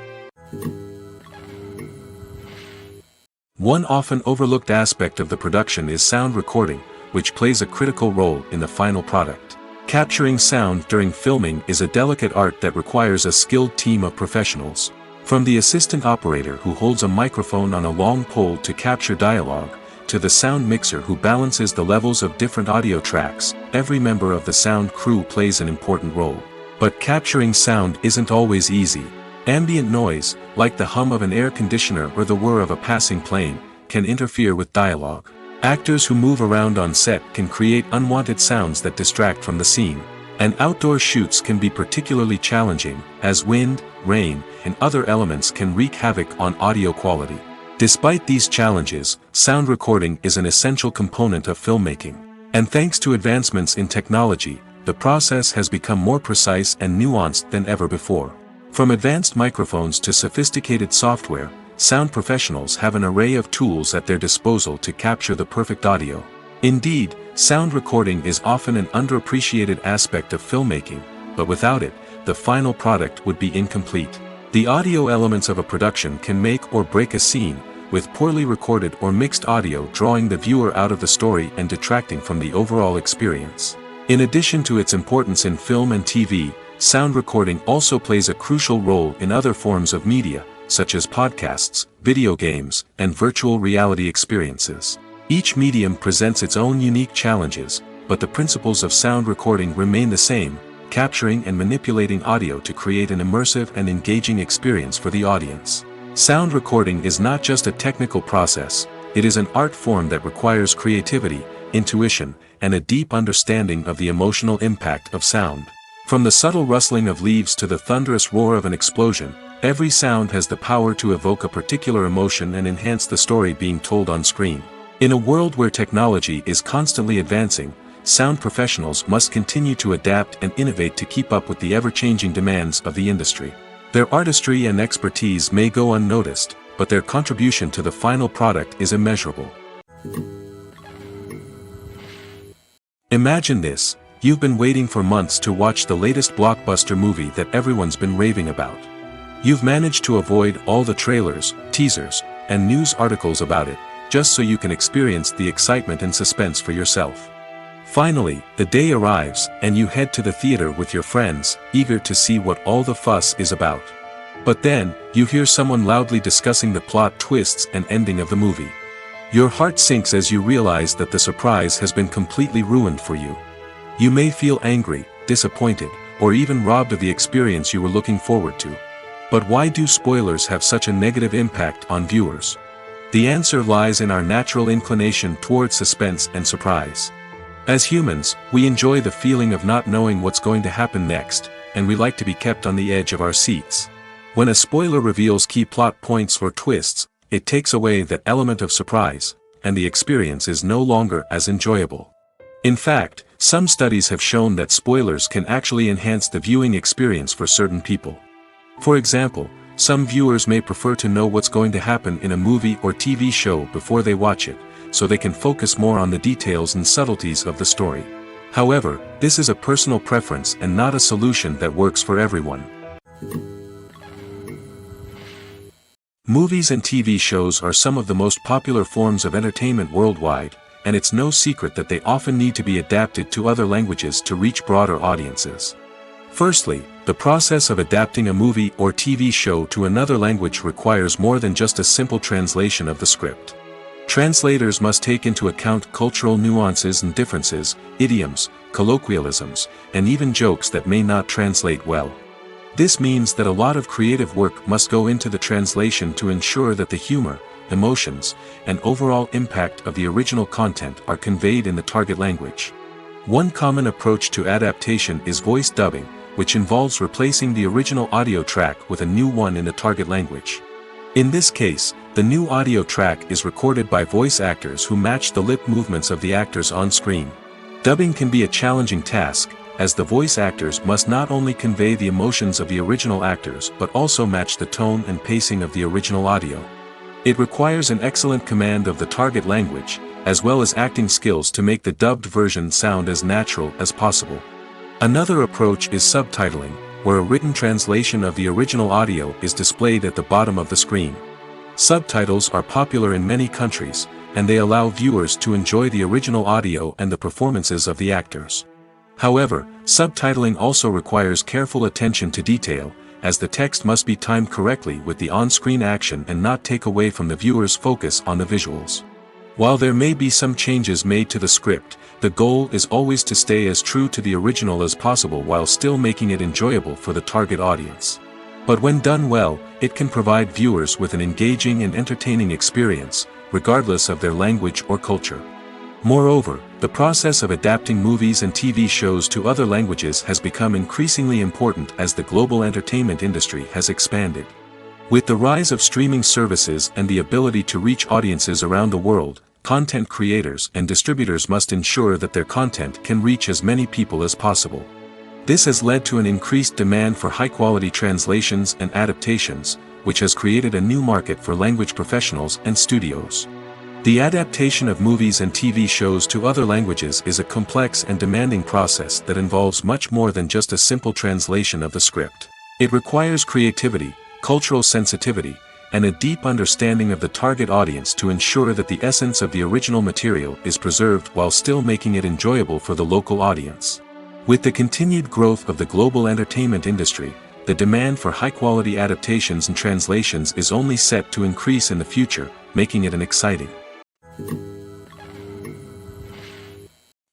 One often overlooked aspect of the production is sound recording, which plays a critical role in the final product. Capturing sound during filming is a delicate art that requires a skilled team of professionals. From the assistant operator who holds a microphone on a long pole to capture dialogue, to the sound mixer who balances the levels of different audio tracks, every member of the sound crew plays an important role. But capturing sound isn't always easy. Ambient noise, like the hum of an air conditioner or the whir of a passing plane, can interfere with dialogue. Actors who move around on set can create unwanted sounds that distract from the scene. And outdoor shoots can be particularly challenging, as wind, rain, and other elements can wreak havoc on audio quality. Despite these challenges, sound recording is an essential component of filmmaking. And thanks to advancements in technology, the process has become more precise and nuanced than ever before. From advanced microphones to sophisticated software, sound professionals have an array of tools at their disposal to capture the perfect audio. Indeed, sound recording is often an underappreciated aspect of filmmaking, but without it, the final product would be incomplete. The audio elements of a production can make or break a scene, with poorly recorded or mixed audio drawing the viewer out of the story and detracting from the overall experience. In addition to its importance in film and TV, sound recording also plays a crucial role in other forms of media, such as podcasts, video games, and virtual reality experiences. Each medium presents its own unique challenges, but the principles of sound recording remain the same, capturing and manipulating audio to create an immersive and engaging experience for the audience. Sound recording is not just a technical process, it is an art form that requires creativity, intuition, and a deep understanding of the emotional impact of sound. From the subtle rustling of leaves to the thunderous roar of an explosion, every sound has the power to evoke a particular emotion and enhance the story being told on screen. In a world where technology is constantly advancing, sound professionals must continue to adapt and innovate to keep up with the ever-changing demands of the industry. Their artistry and expertise may go unnoticed, but their contribution to the final product is immeasurable. Imagine this: you've been waiting for months to watch the latest blockbuster movie that everyone's been raving about. You've managed to avoid all the trailers, teasers, and news articles about it, just so you can experience the excitement and suspense for yourself. Finally, the day arrives, and you head to the theater with your friends, eager to see what all the fuss is about. But then, you hear someone loudly discussing the plot twists and ending of the movie. Your heart sinks as you realize that the surprise has been completely ruined for you. You may feel angry, disappointed, or even robbed of the experience you were looking forward to. But why do spoilers have such a negative impact on viewers? The answer lies in our natural inclination toward suspense and surprise. As humans, we enjoy the feeling of not knowing what's going to happen next, and we like to be kept on the edge of our seats. When a spoiler reveals key plot points or twists, it takes away that element of surprise, and the experience is no longer as enjoyable. In fact, some studies have shown that spoilers can actually enhance the viewing experience for certain people. For example, some viewers may prefer to know what's going to happen in a movie or TV show before they watch it, so they can focus more on the details and subtleties of the story. However, this is a personal preference and not a solution that works for everyone. Movies and TV shows are some of the most popular forms of entertainment worldwide, and it's no secret that they often need to be adapted to other languages to reach broader audiences. Firstly, the process of adapting a movie or TV show to another language requires more than just a simple translation of the script. Translators must take into account cultural nuances and differences, idioms, colloquialisms, and even jokes that may not translate well. This means that a lot of creative work must go into the translation to ensure that the humor, emotions, and overall impact of the original content are conveyed in the target language. One common approach to adaptation is voice dubbing, which involves replacing the original audio track with a new one in the target language. In this case, the new audio track is recorded by voice actors who match the lip movements of the actors on screen. Dubbing can be a challenging task, as the voice actors must not only convey the emotions of the original actors but also match the tone and pacing of the original audio. It requires an excellent command of the target language, as well as acting skills to make the dubbed version sound as natural as possible. Another approach is subtitling, where a written translation of the original audio is displayed at the bottom of the screen. Subtitles are popular in many countries, and they allow viewers to enjoy the original audio and the performances of the actors. However, subtitling also requires careful attention to detail, as the text must be timed correctly with the on-screen action and not take away from the viewer's focus on the visuals. While there may be some changes made to the script, the goal is always to stay as true to the original as possible while still making it enjoyable for the target audience. But when done well, it can provide viewers with an engaging and entertaining experience, regardless of their language or culture. Moreover, the process of adapting movies and TV shows to other languages has become increasingly important as the global entertainment industry has expanded. With the rise of streaming services and the ability to reach audiences around the world, content creators and distributors must ensure that their content can reach as many people as possible. This has led to an increased demand for high-quality translations and adaptations, which has created a new market for language professionals and studios. The adaptation of movies and TV shows to other languages is a complex and demanding process that involves much more than just a simple translation of the script. It requires creativity, cultural sensitivity, and a deep understanding of the target audience to ensure that the essence of the original material is preserved while still making it enjoyable for the local audience. With the continued growth of the global entertainment industry, the demand for high-quality adaptations and translations is only set to increase in the future, making it an exciting.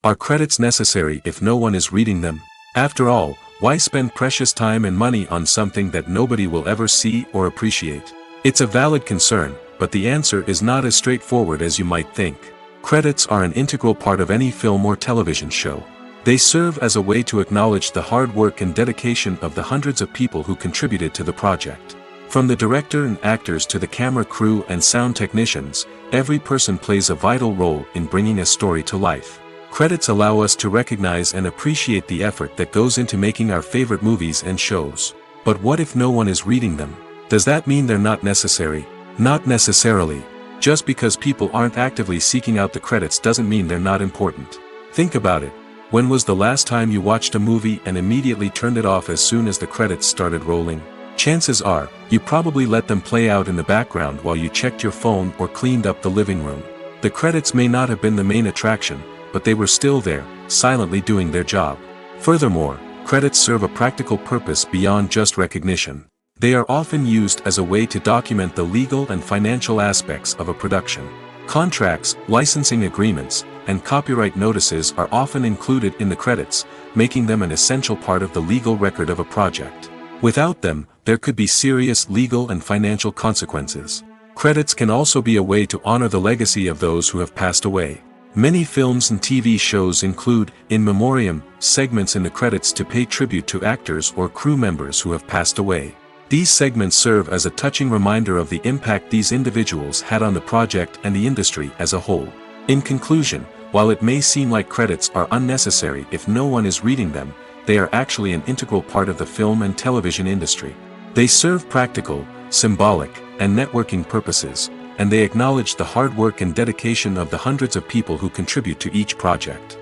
Are credits necessary if no one is reading them? After all, why spend precious time and money on something that nobody will ever see or appreciate? It's a valid concern, but the answer is not as straightforward as you might think. Credits are an integral part of any film or television show. They serve as a way to acknowledge the hard work and dedication of the hundreds of people who contributed to the project. From the director and actors to the camera crew and sound technicians, every person plays a vital role in bringing a story to life. Credits allow us to recognize and appreciate the effort that goes into making our favorite movies and shows. But what if no one is reading them? Does that mean they're not necessary? Not necessarily. Just because people aren't actively seeking out the credits doesn't mean they're not important. Think about it. When was the last time you watched a movie and immediately turned it off as soon as the credits started rolling? Chances are, you probably let them play out in the background while you checked your phone or cleaned up the living room. The credits may not have been the main attraction, but they were still there, silently doing their job. Furthermore, credits serve a practical purpose beyond just recognition. They are often used as a way to document the legal and financial aspects of a production. Contracts, licensing agreements, and copyright notices are often included in the credits, making them an essential part of the legal record of a project. Without them, there could be serious legal and financial consequences. Credits can also be a way to honor the legacy of those who have passed away. Many films and TV shows include, in memoriam, segments in the credits to pay tribute to actors or crew members who have passed away. These segments serve as a touching reminder of the impact these individuals had on the project and the industry as a whole. In conclusion, while it may seem like credits are unnecessary if no one is reading them, they are actually an integral part of the film and television industry. They serve practical, symbolic, and networking purposes, and they acknowledge the hard work and dedication of the hundreds of people who contribute to each project.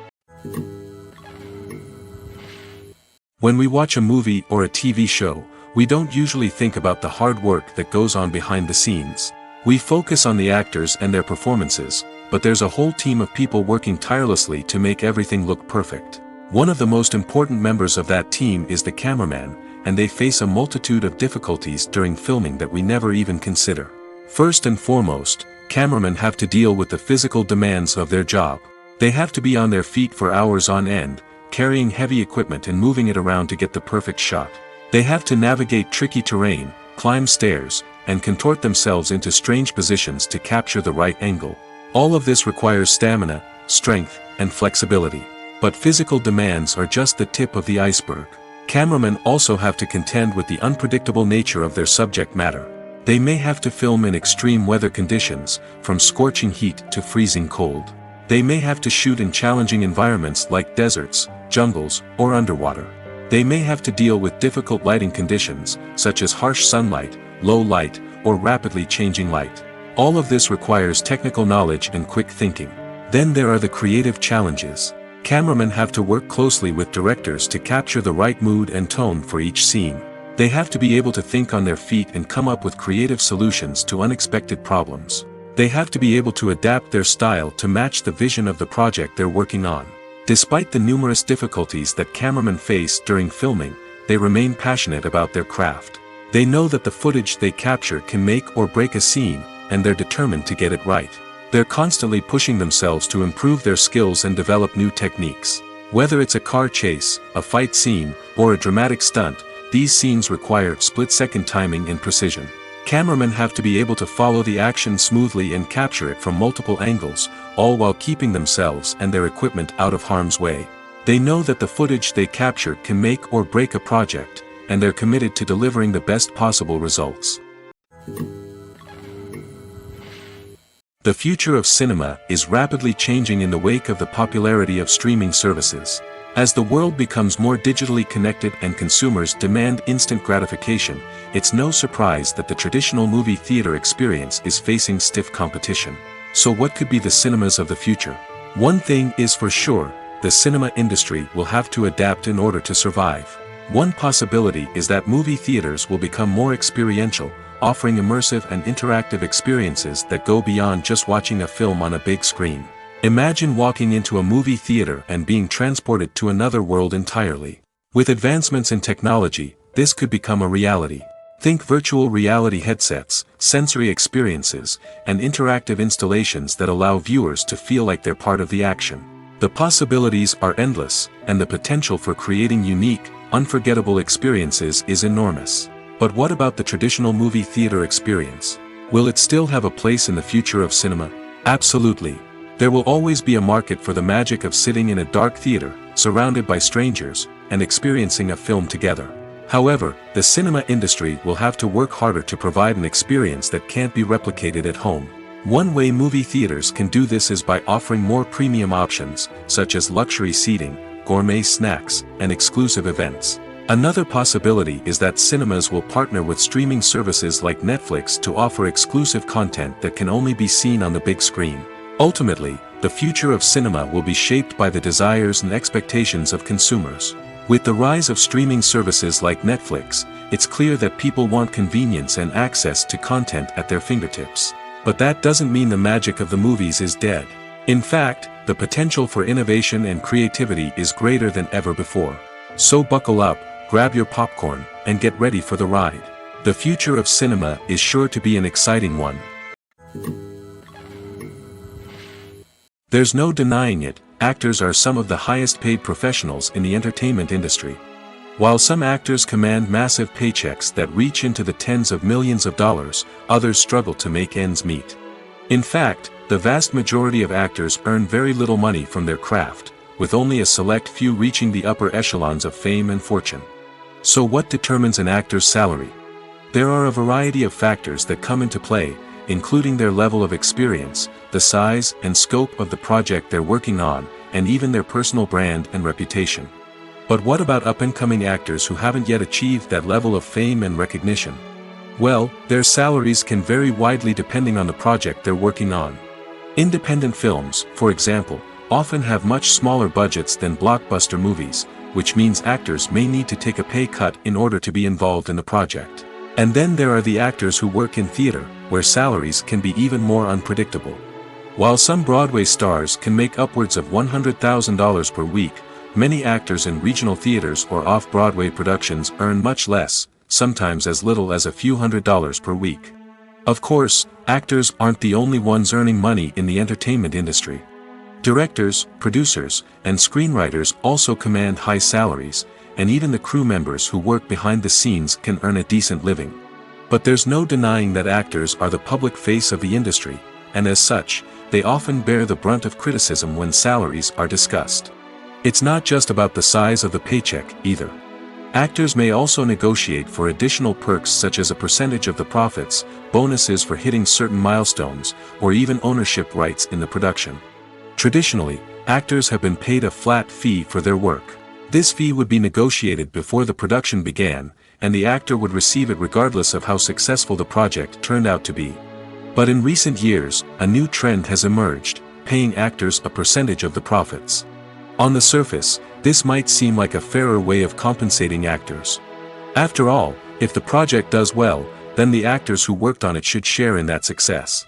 When we watch a movie or a TV show, we don't usually think about the hard work that goes on behind the scenes. We focus on the actors and their performances, but there's a whole team of people working tirelessly to make everything look perfect. One of the most important members of that team is the cameraman, and they face a multitude of difficulties during filming that we never even consider. First and foremost, cameramen have to deal with the physical demands of their job. They have to be on their feet for hours on end, carrying heavy equipment and moving it around to get the perfect shot. They have to navigate tricky terrain, climb stairs, and contort themselves into strange positions to capture the right angle. All of this requires stamina, strength, and flexibility. But physical demands are just the tip of the iceberg. Cameramen also have to contend with the unpredictable nature of their subject matter. They may have to film in extreme weather conditions, from scorching heat to freezing cold. They may have to shoot in challenging environments like deserts, jungles, or underwater. They may have to deal with difficult lighting conditions, such as harsh sunlight, low light, or rapidly changing light. All of this requires technical knowledge and quick thinking. Then there are the creative challenges. Cameramen have to work closely with directors to capture the right mood and tone for each scene. They have to be able to think on their feet and come up with creative solutions to unexpected problems. They have to be able to adapt their style to match the vision of the project they're working on. Despite the numerous difficulties that cameramen face during filming, they remain passionate about their craft. They know that the footage they capture can make or break a scene, and they're determined to get it right. They're constantly pushing themselves to improve their skills and develop new techniques. Whether it's a car chase, a fight scene, or a dramatic stunt, these scenes require split-second timing and precision. Cameramen have to be able to follow the action smoothly and capture it from multiple angles, all while keeping themselves and their equipment out of harm's way. They know that the footage they capture can make or break a project, and they're committed to delivering the best possible results. The future of cinema is rapidly changing in the wake of the popularity of streaming services. As the world becomes more digitally connected and consumers demand instant gratification, it's no surprise that the traditional movie theater experience is facing stiff competition. So what could be the cinemas of the future? One thing is for sure, the cinema industry will have to adapt in order to survive. One possibility is that movie theaters will become more experiential, offering immersive and interactive experiences that go beyond just watching a film on a big screen. Imagine walking into a movie theater and being transported to another world entirely. With advancements in technology, this could become a reality. Think virtual reality headsets, sensory experiences, and interactive installations that allow viewers to feel like they're part of the action. The possibilities are endless, and the potential for creating unique, unforgettable experiences is enormous. But what about the traditional movie theater experience? Will it still have a place in the future of cinema? Absolutely. There will always be a market for the magic of sitting in a dark theater, surrounded by strangers, and experiencing a film together. However, the cinema industry will have to work harder to provide an experience that can't be replicated at home. One way movie theaters can do this is by offering more premium options, such as luxury seating, gourmet snacks, and exclusive events. Another possibility is that cinemas will partner with streaming services like Netflix to offer exclusive content that can only be seen on the big screen. Ultimately, the future of cinema will be shaped by the desires and expectations of consumers. With the rise of streaming services like Netflix, it's clear that people want convenience and access to content at their fingertips. But that doesn't mean the magic of the movies is dead. In fact, the potential for innovation and creativity is greater than ever before. So buckle up, grab your popcorn, and get ready for the ride. The future of cinema is sure to be an exciting one. There's no denying it, actors are some of the highest paid professionals in the entertainment industry. While some actors command massive paychecks that reach into the tens of millions of dollars, others struggle to make ends meet. In fact, the vast majority of actors earn very little money from their craft, with only a select few reaching the upper echelons of fame and fortune. So what determines an actor's salary? There are a variety of factors that come into play, including their level of experience, the size and scope of the project they're working on, and even their personal brand and reputation. But what about up-and-coming actors who haven't yet achieved that level of fame and recognition? Well, their salaries can vary widely depending on the project they're working on. Independent films, for example, often have much smaller budgets than blockbuster movies, which means actors may need to take a pay cut in order to be involved in the project. And then there are the actors who work in theater, where salaries can be even more unpredictable. While some Broadway stars can make upwards of $100,000 per week, many actors in regional theaters or off-Broadway productions earn much less, sometimes as little as a few $100s per week. Of course, actors aren't the only ones earning money in the entertainment industry. Directors, producers, and screenwriters also command high salaries, and even the crew members who work behind the scenes can earn a decent living. But there's no denying that actors are the public face of the industry, and as such, they often bear the brunt of criticism when salaries are discussed. It's not just about the size of the paycheck, either. Actors may also negotiate for additional perks such as a percentage of the profits, bonuses for hitting certain milestones, or even ownership rights in the production. Traditionally, actors have been paid a flat fee for their work. This fee would be negotiated before the production began, and the actor would receive it regardless of how successful the project turned out to be. But in recent years, a new trend has emerged, paying actors a percentage of the profits. On the surface, this might seem like a fairer way of compensating actors. After all, if the project does well, then the actors who worked on it should share in that success.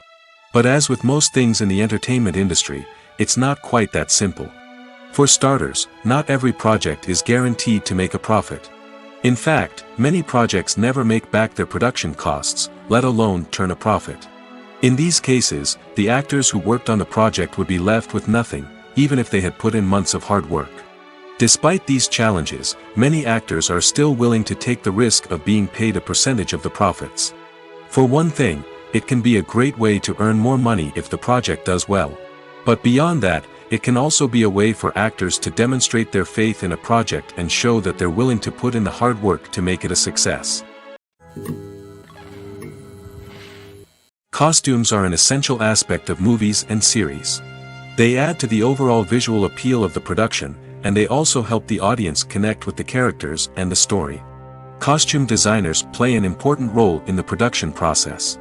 But as with most things in the entertainment industry, it's not quite that simple. For starters, not every project is guaranteed to make a profit. In fact, many projects never make back their production costs, let alone turn a profit. In these cases, the actors who worked on the project would be left with nothing, even if they had put in months of hard work. Despite these challenges, many actors are still willing to take the risk of being paid a percentage of the profits. For one thing, it can be a great way to earn more money if the project does well. But beyond that, it can also be a way for actors to demonstrate their faith in a project and show that they're willing to put in the hard work to make it a success. Costumes are an essential aspect of movies and series. They add to the overall visual appeal of the production, and they also help the audience connect with the characters and the story. Costume designers play an important role in the production process.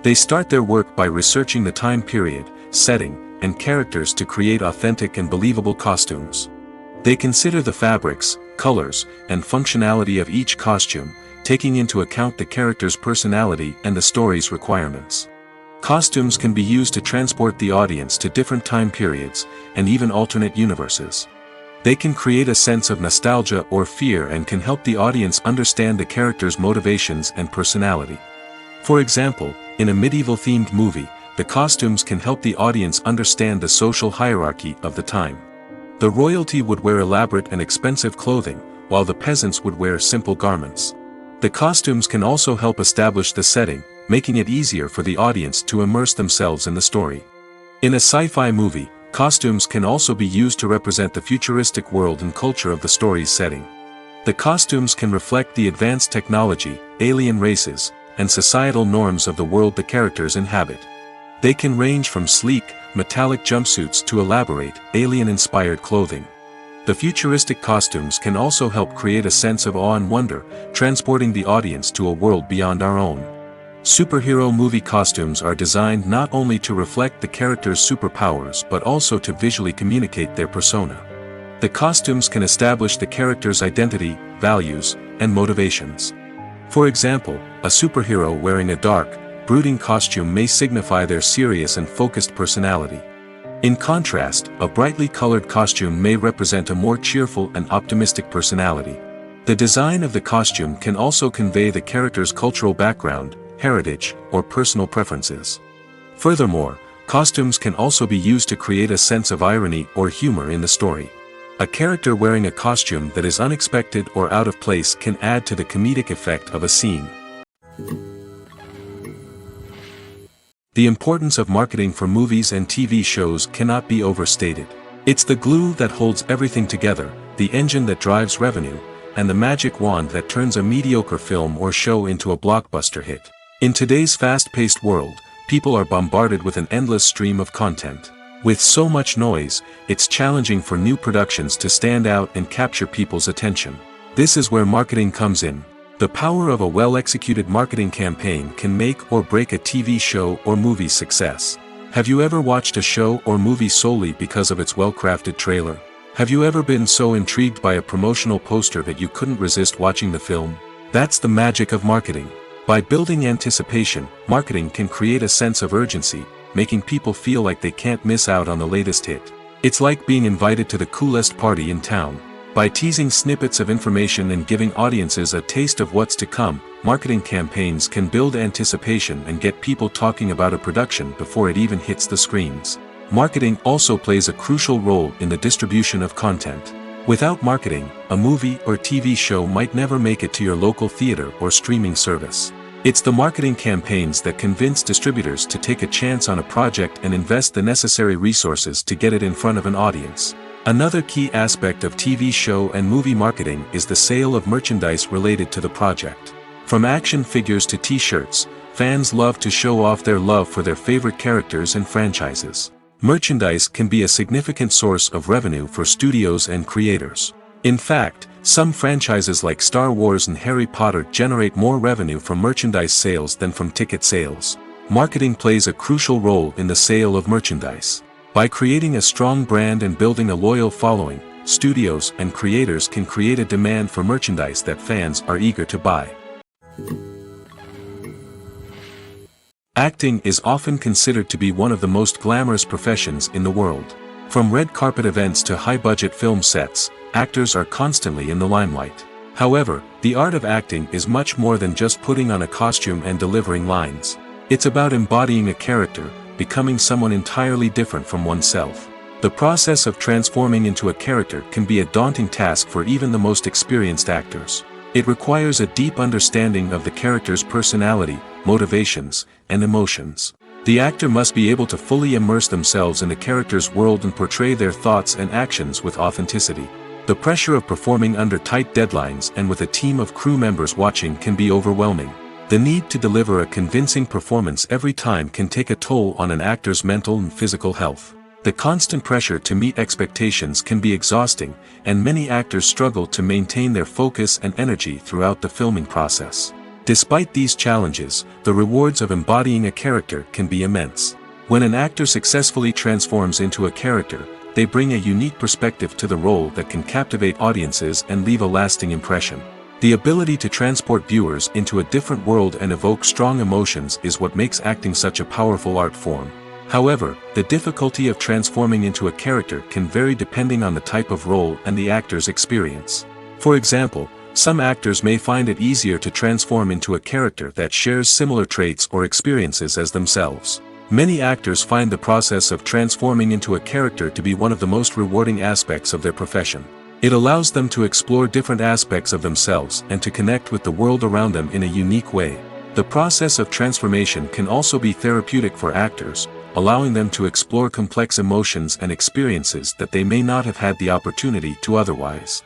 They start their work by researching the time period, setting, and characters to create authentic and believable costumes. They consider the fabrics, colors, and functionality of each costume, taking into account the character's personality and the story's requirements. Costumes can be used to transport the audience to different time periods, and even alternate universes. They can create a sense of nostalgia or fear and can help the audience understand the character's motivations and personality. For example, in a medieval-themed movie, the costumes can help the audience understand the social hierarchy of the time. The royalty would wear elaborate and expensive clothing, while the peasants would wear simple garments. The costumes can also help establish the setting, making it easier for the audience to immerse themselves in the story. In a sci-fi movie, costumes can also be used to represent the futuristic world and culture of the story's setting. The costumes can reflect the advanced technology, alien races, and societal norms of the world the characters inhabit. They can range from sleek, metallic jumpsuits to elaborate, alien-inspired clothing. The futuristic costumes can also help create a sense of awe and wonder, transporting the audience to a world beyond our own. Superhero movie costumes are designed not only to reflect the character's superpowers but also to visually communicate their persona. The costumes can establish the character's identity, values, and motivations. For example, a superhero wearing a dark, brooding costume may signify their serious and focused personality. In contrast, a brightly colored costume may represent a more cheerful and optimistic personality. The design of the costume can also convey the character's cultural background, heritage, or personal preferences. Furthermore, costumes can also be used to create a sense of irony or humor in the story. A character wearing a costume that is unexpected or out of place can add to the comedic effect of a scene. The importance of marketing for movies and TV shows cannot be overstated. It's the glue that holds everything together, the engine that drives revenue, and the magic wand that turns a mediocre film or show into a blockbuster hit. In today's fast-paced world, people are bombarded with an endless stream of content. With so much noise, it's challenging for new productions to stand out and capture people's attention. This is where marketing comes in. The power of a well-executed marketing campaign can make or break a TV show or movie's success. Have you ever watched a show or movie solely because of its well-crafted trailer? Have you ever been so intrigued by a promotional poster that you couldn't resist watching the film? That's the magic of marketing. By building anticipation, marketing can create a sense of urgency, making people feel like they can't miss out on the latest hit. It's like being invited to the coolest party in town. By teasing snippets of information and giving audiences a taste of what's to come, marketing campaigns can build anticipation and get people talking about a production before it even hits the screens. Marketing also plays a crucial role in the distribution of content. Without marketing, a movie or TV show might never make it to your local theater or streaming service. It's the marketing campaigns that convince distributors to take a chance on a project and invest the necessary resources to get it in front of an audience. Another key aspect of TV show and movie marketing is the sale of merchandise related to the project. From action figures to t-shirts, fans love to show off their love for their favorite characters and franchises. Merchandise can be a significant source of revenue for studios and creators. In fact, some franchises like Star Wars and Harry Potter generate more revenue from merchandise sales than from ticket sales. Marketing plays a crucial role in the sale of merchandise. By creating a strong brand and building a loyal following, studios and creators can create a demand for merchandise that fans are eager to buy. Acting is often considered to be one of the most glamorous professions in the world. From red carpet events to high-budget film sets, actors are constantly in the limelight. However, the art of acting is much more than just putting on a costume and delivering lines. It's about embodying a character, becoming someone entirely different from oneself. The process of transforming into a character can be a daunting task for even the most experienced actors. It requires a deep understanding of the character's personality, motivations, and emotions. The actor must be able to fully immerse themselves in the character's world and portray their thoughts and actions with authenticity. The pressure of performing under tight deadlines and with a team of crew members watching can be overwhelming. The need to deliver a convincing performance every time can take a toll on an actor's mental and physical health. The constant pressure to meet expectations can be exhausting, and many actors struggle to maintain their focus and energy throughout the filming process. Despite these challenges, the rewards of embodying a character can be immense. When an actor successfully transforms into a character, they bring a unique perspective to the role that can captivate audiences and leave a lasting impression. The ability to transport viewers into a different world and evoke strong emotions is what makes acting such a powerful art form. However, the difficulty of transforming into a character can vary depending on the type of role and the actor's experience. For example, some actors may find it easier to transform into a character that shares similar traits or experiences as themselves. Many actors find the process of transforming into a character to be one of the most rewarding aspects of their profession. It allows them to explore different aspects of themselves and to connect with the world around them in a unique way. The process of transformation can also be therapeutic for actors, allowing them to explore complex emotions and experiences that they may not have had the opportunity to otherwise.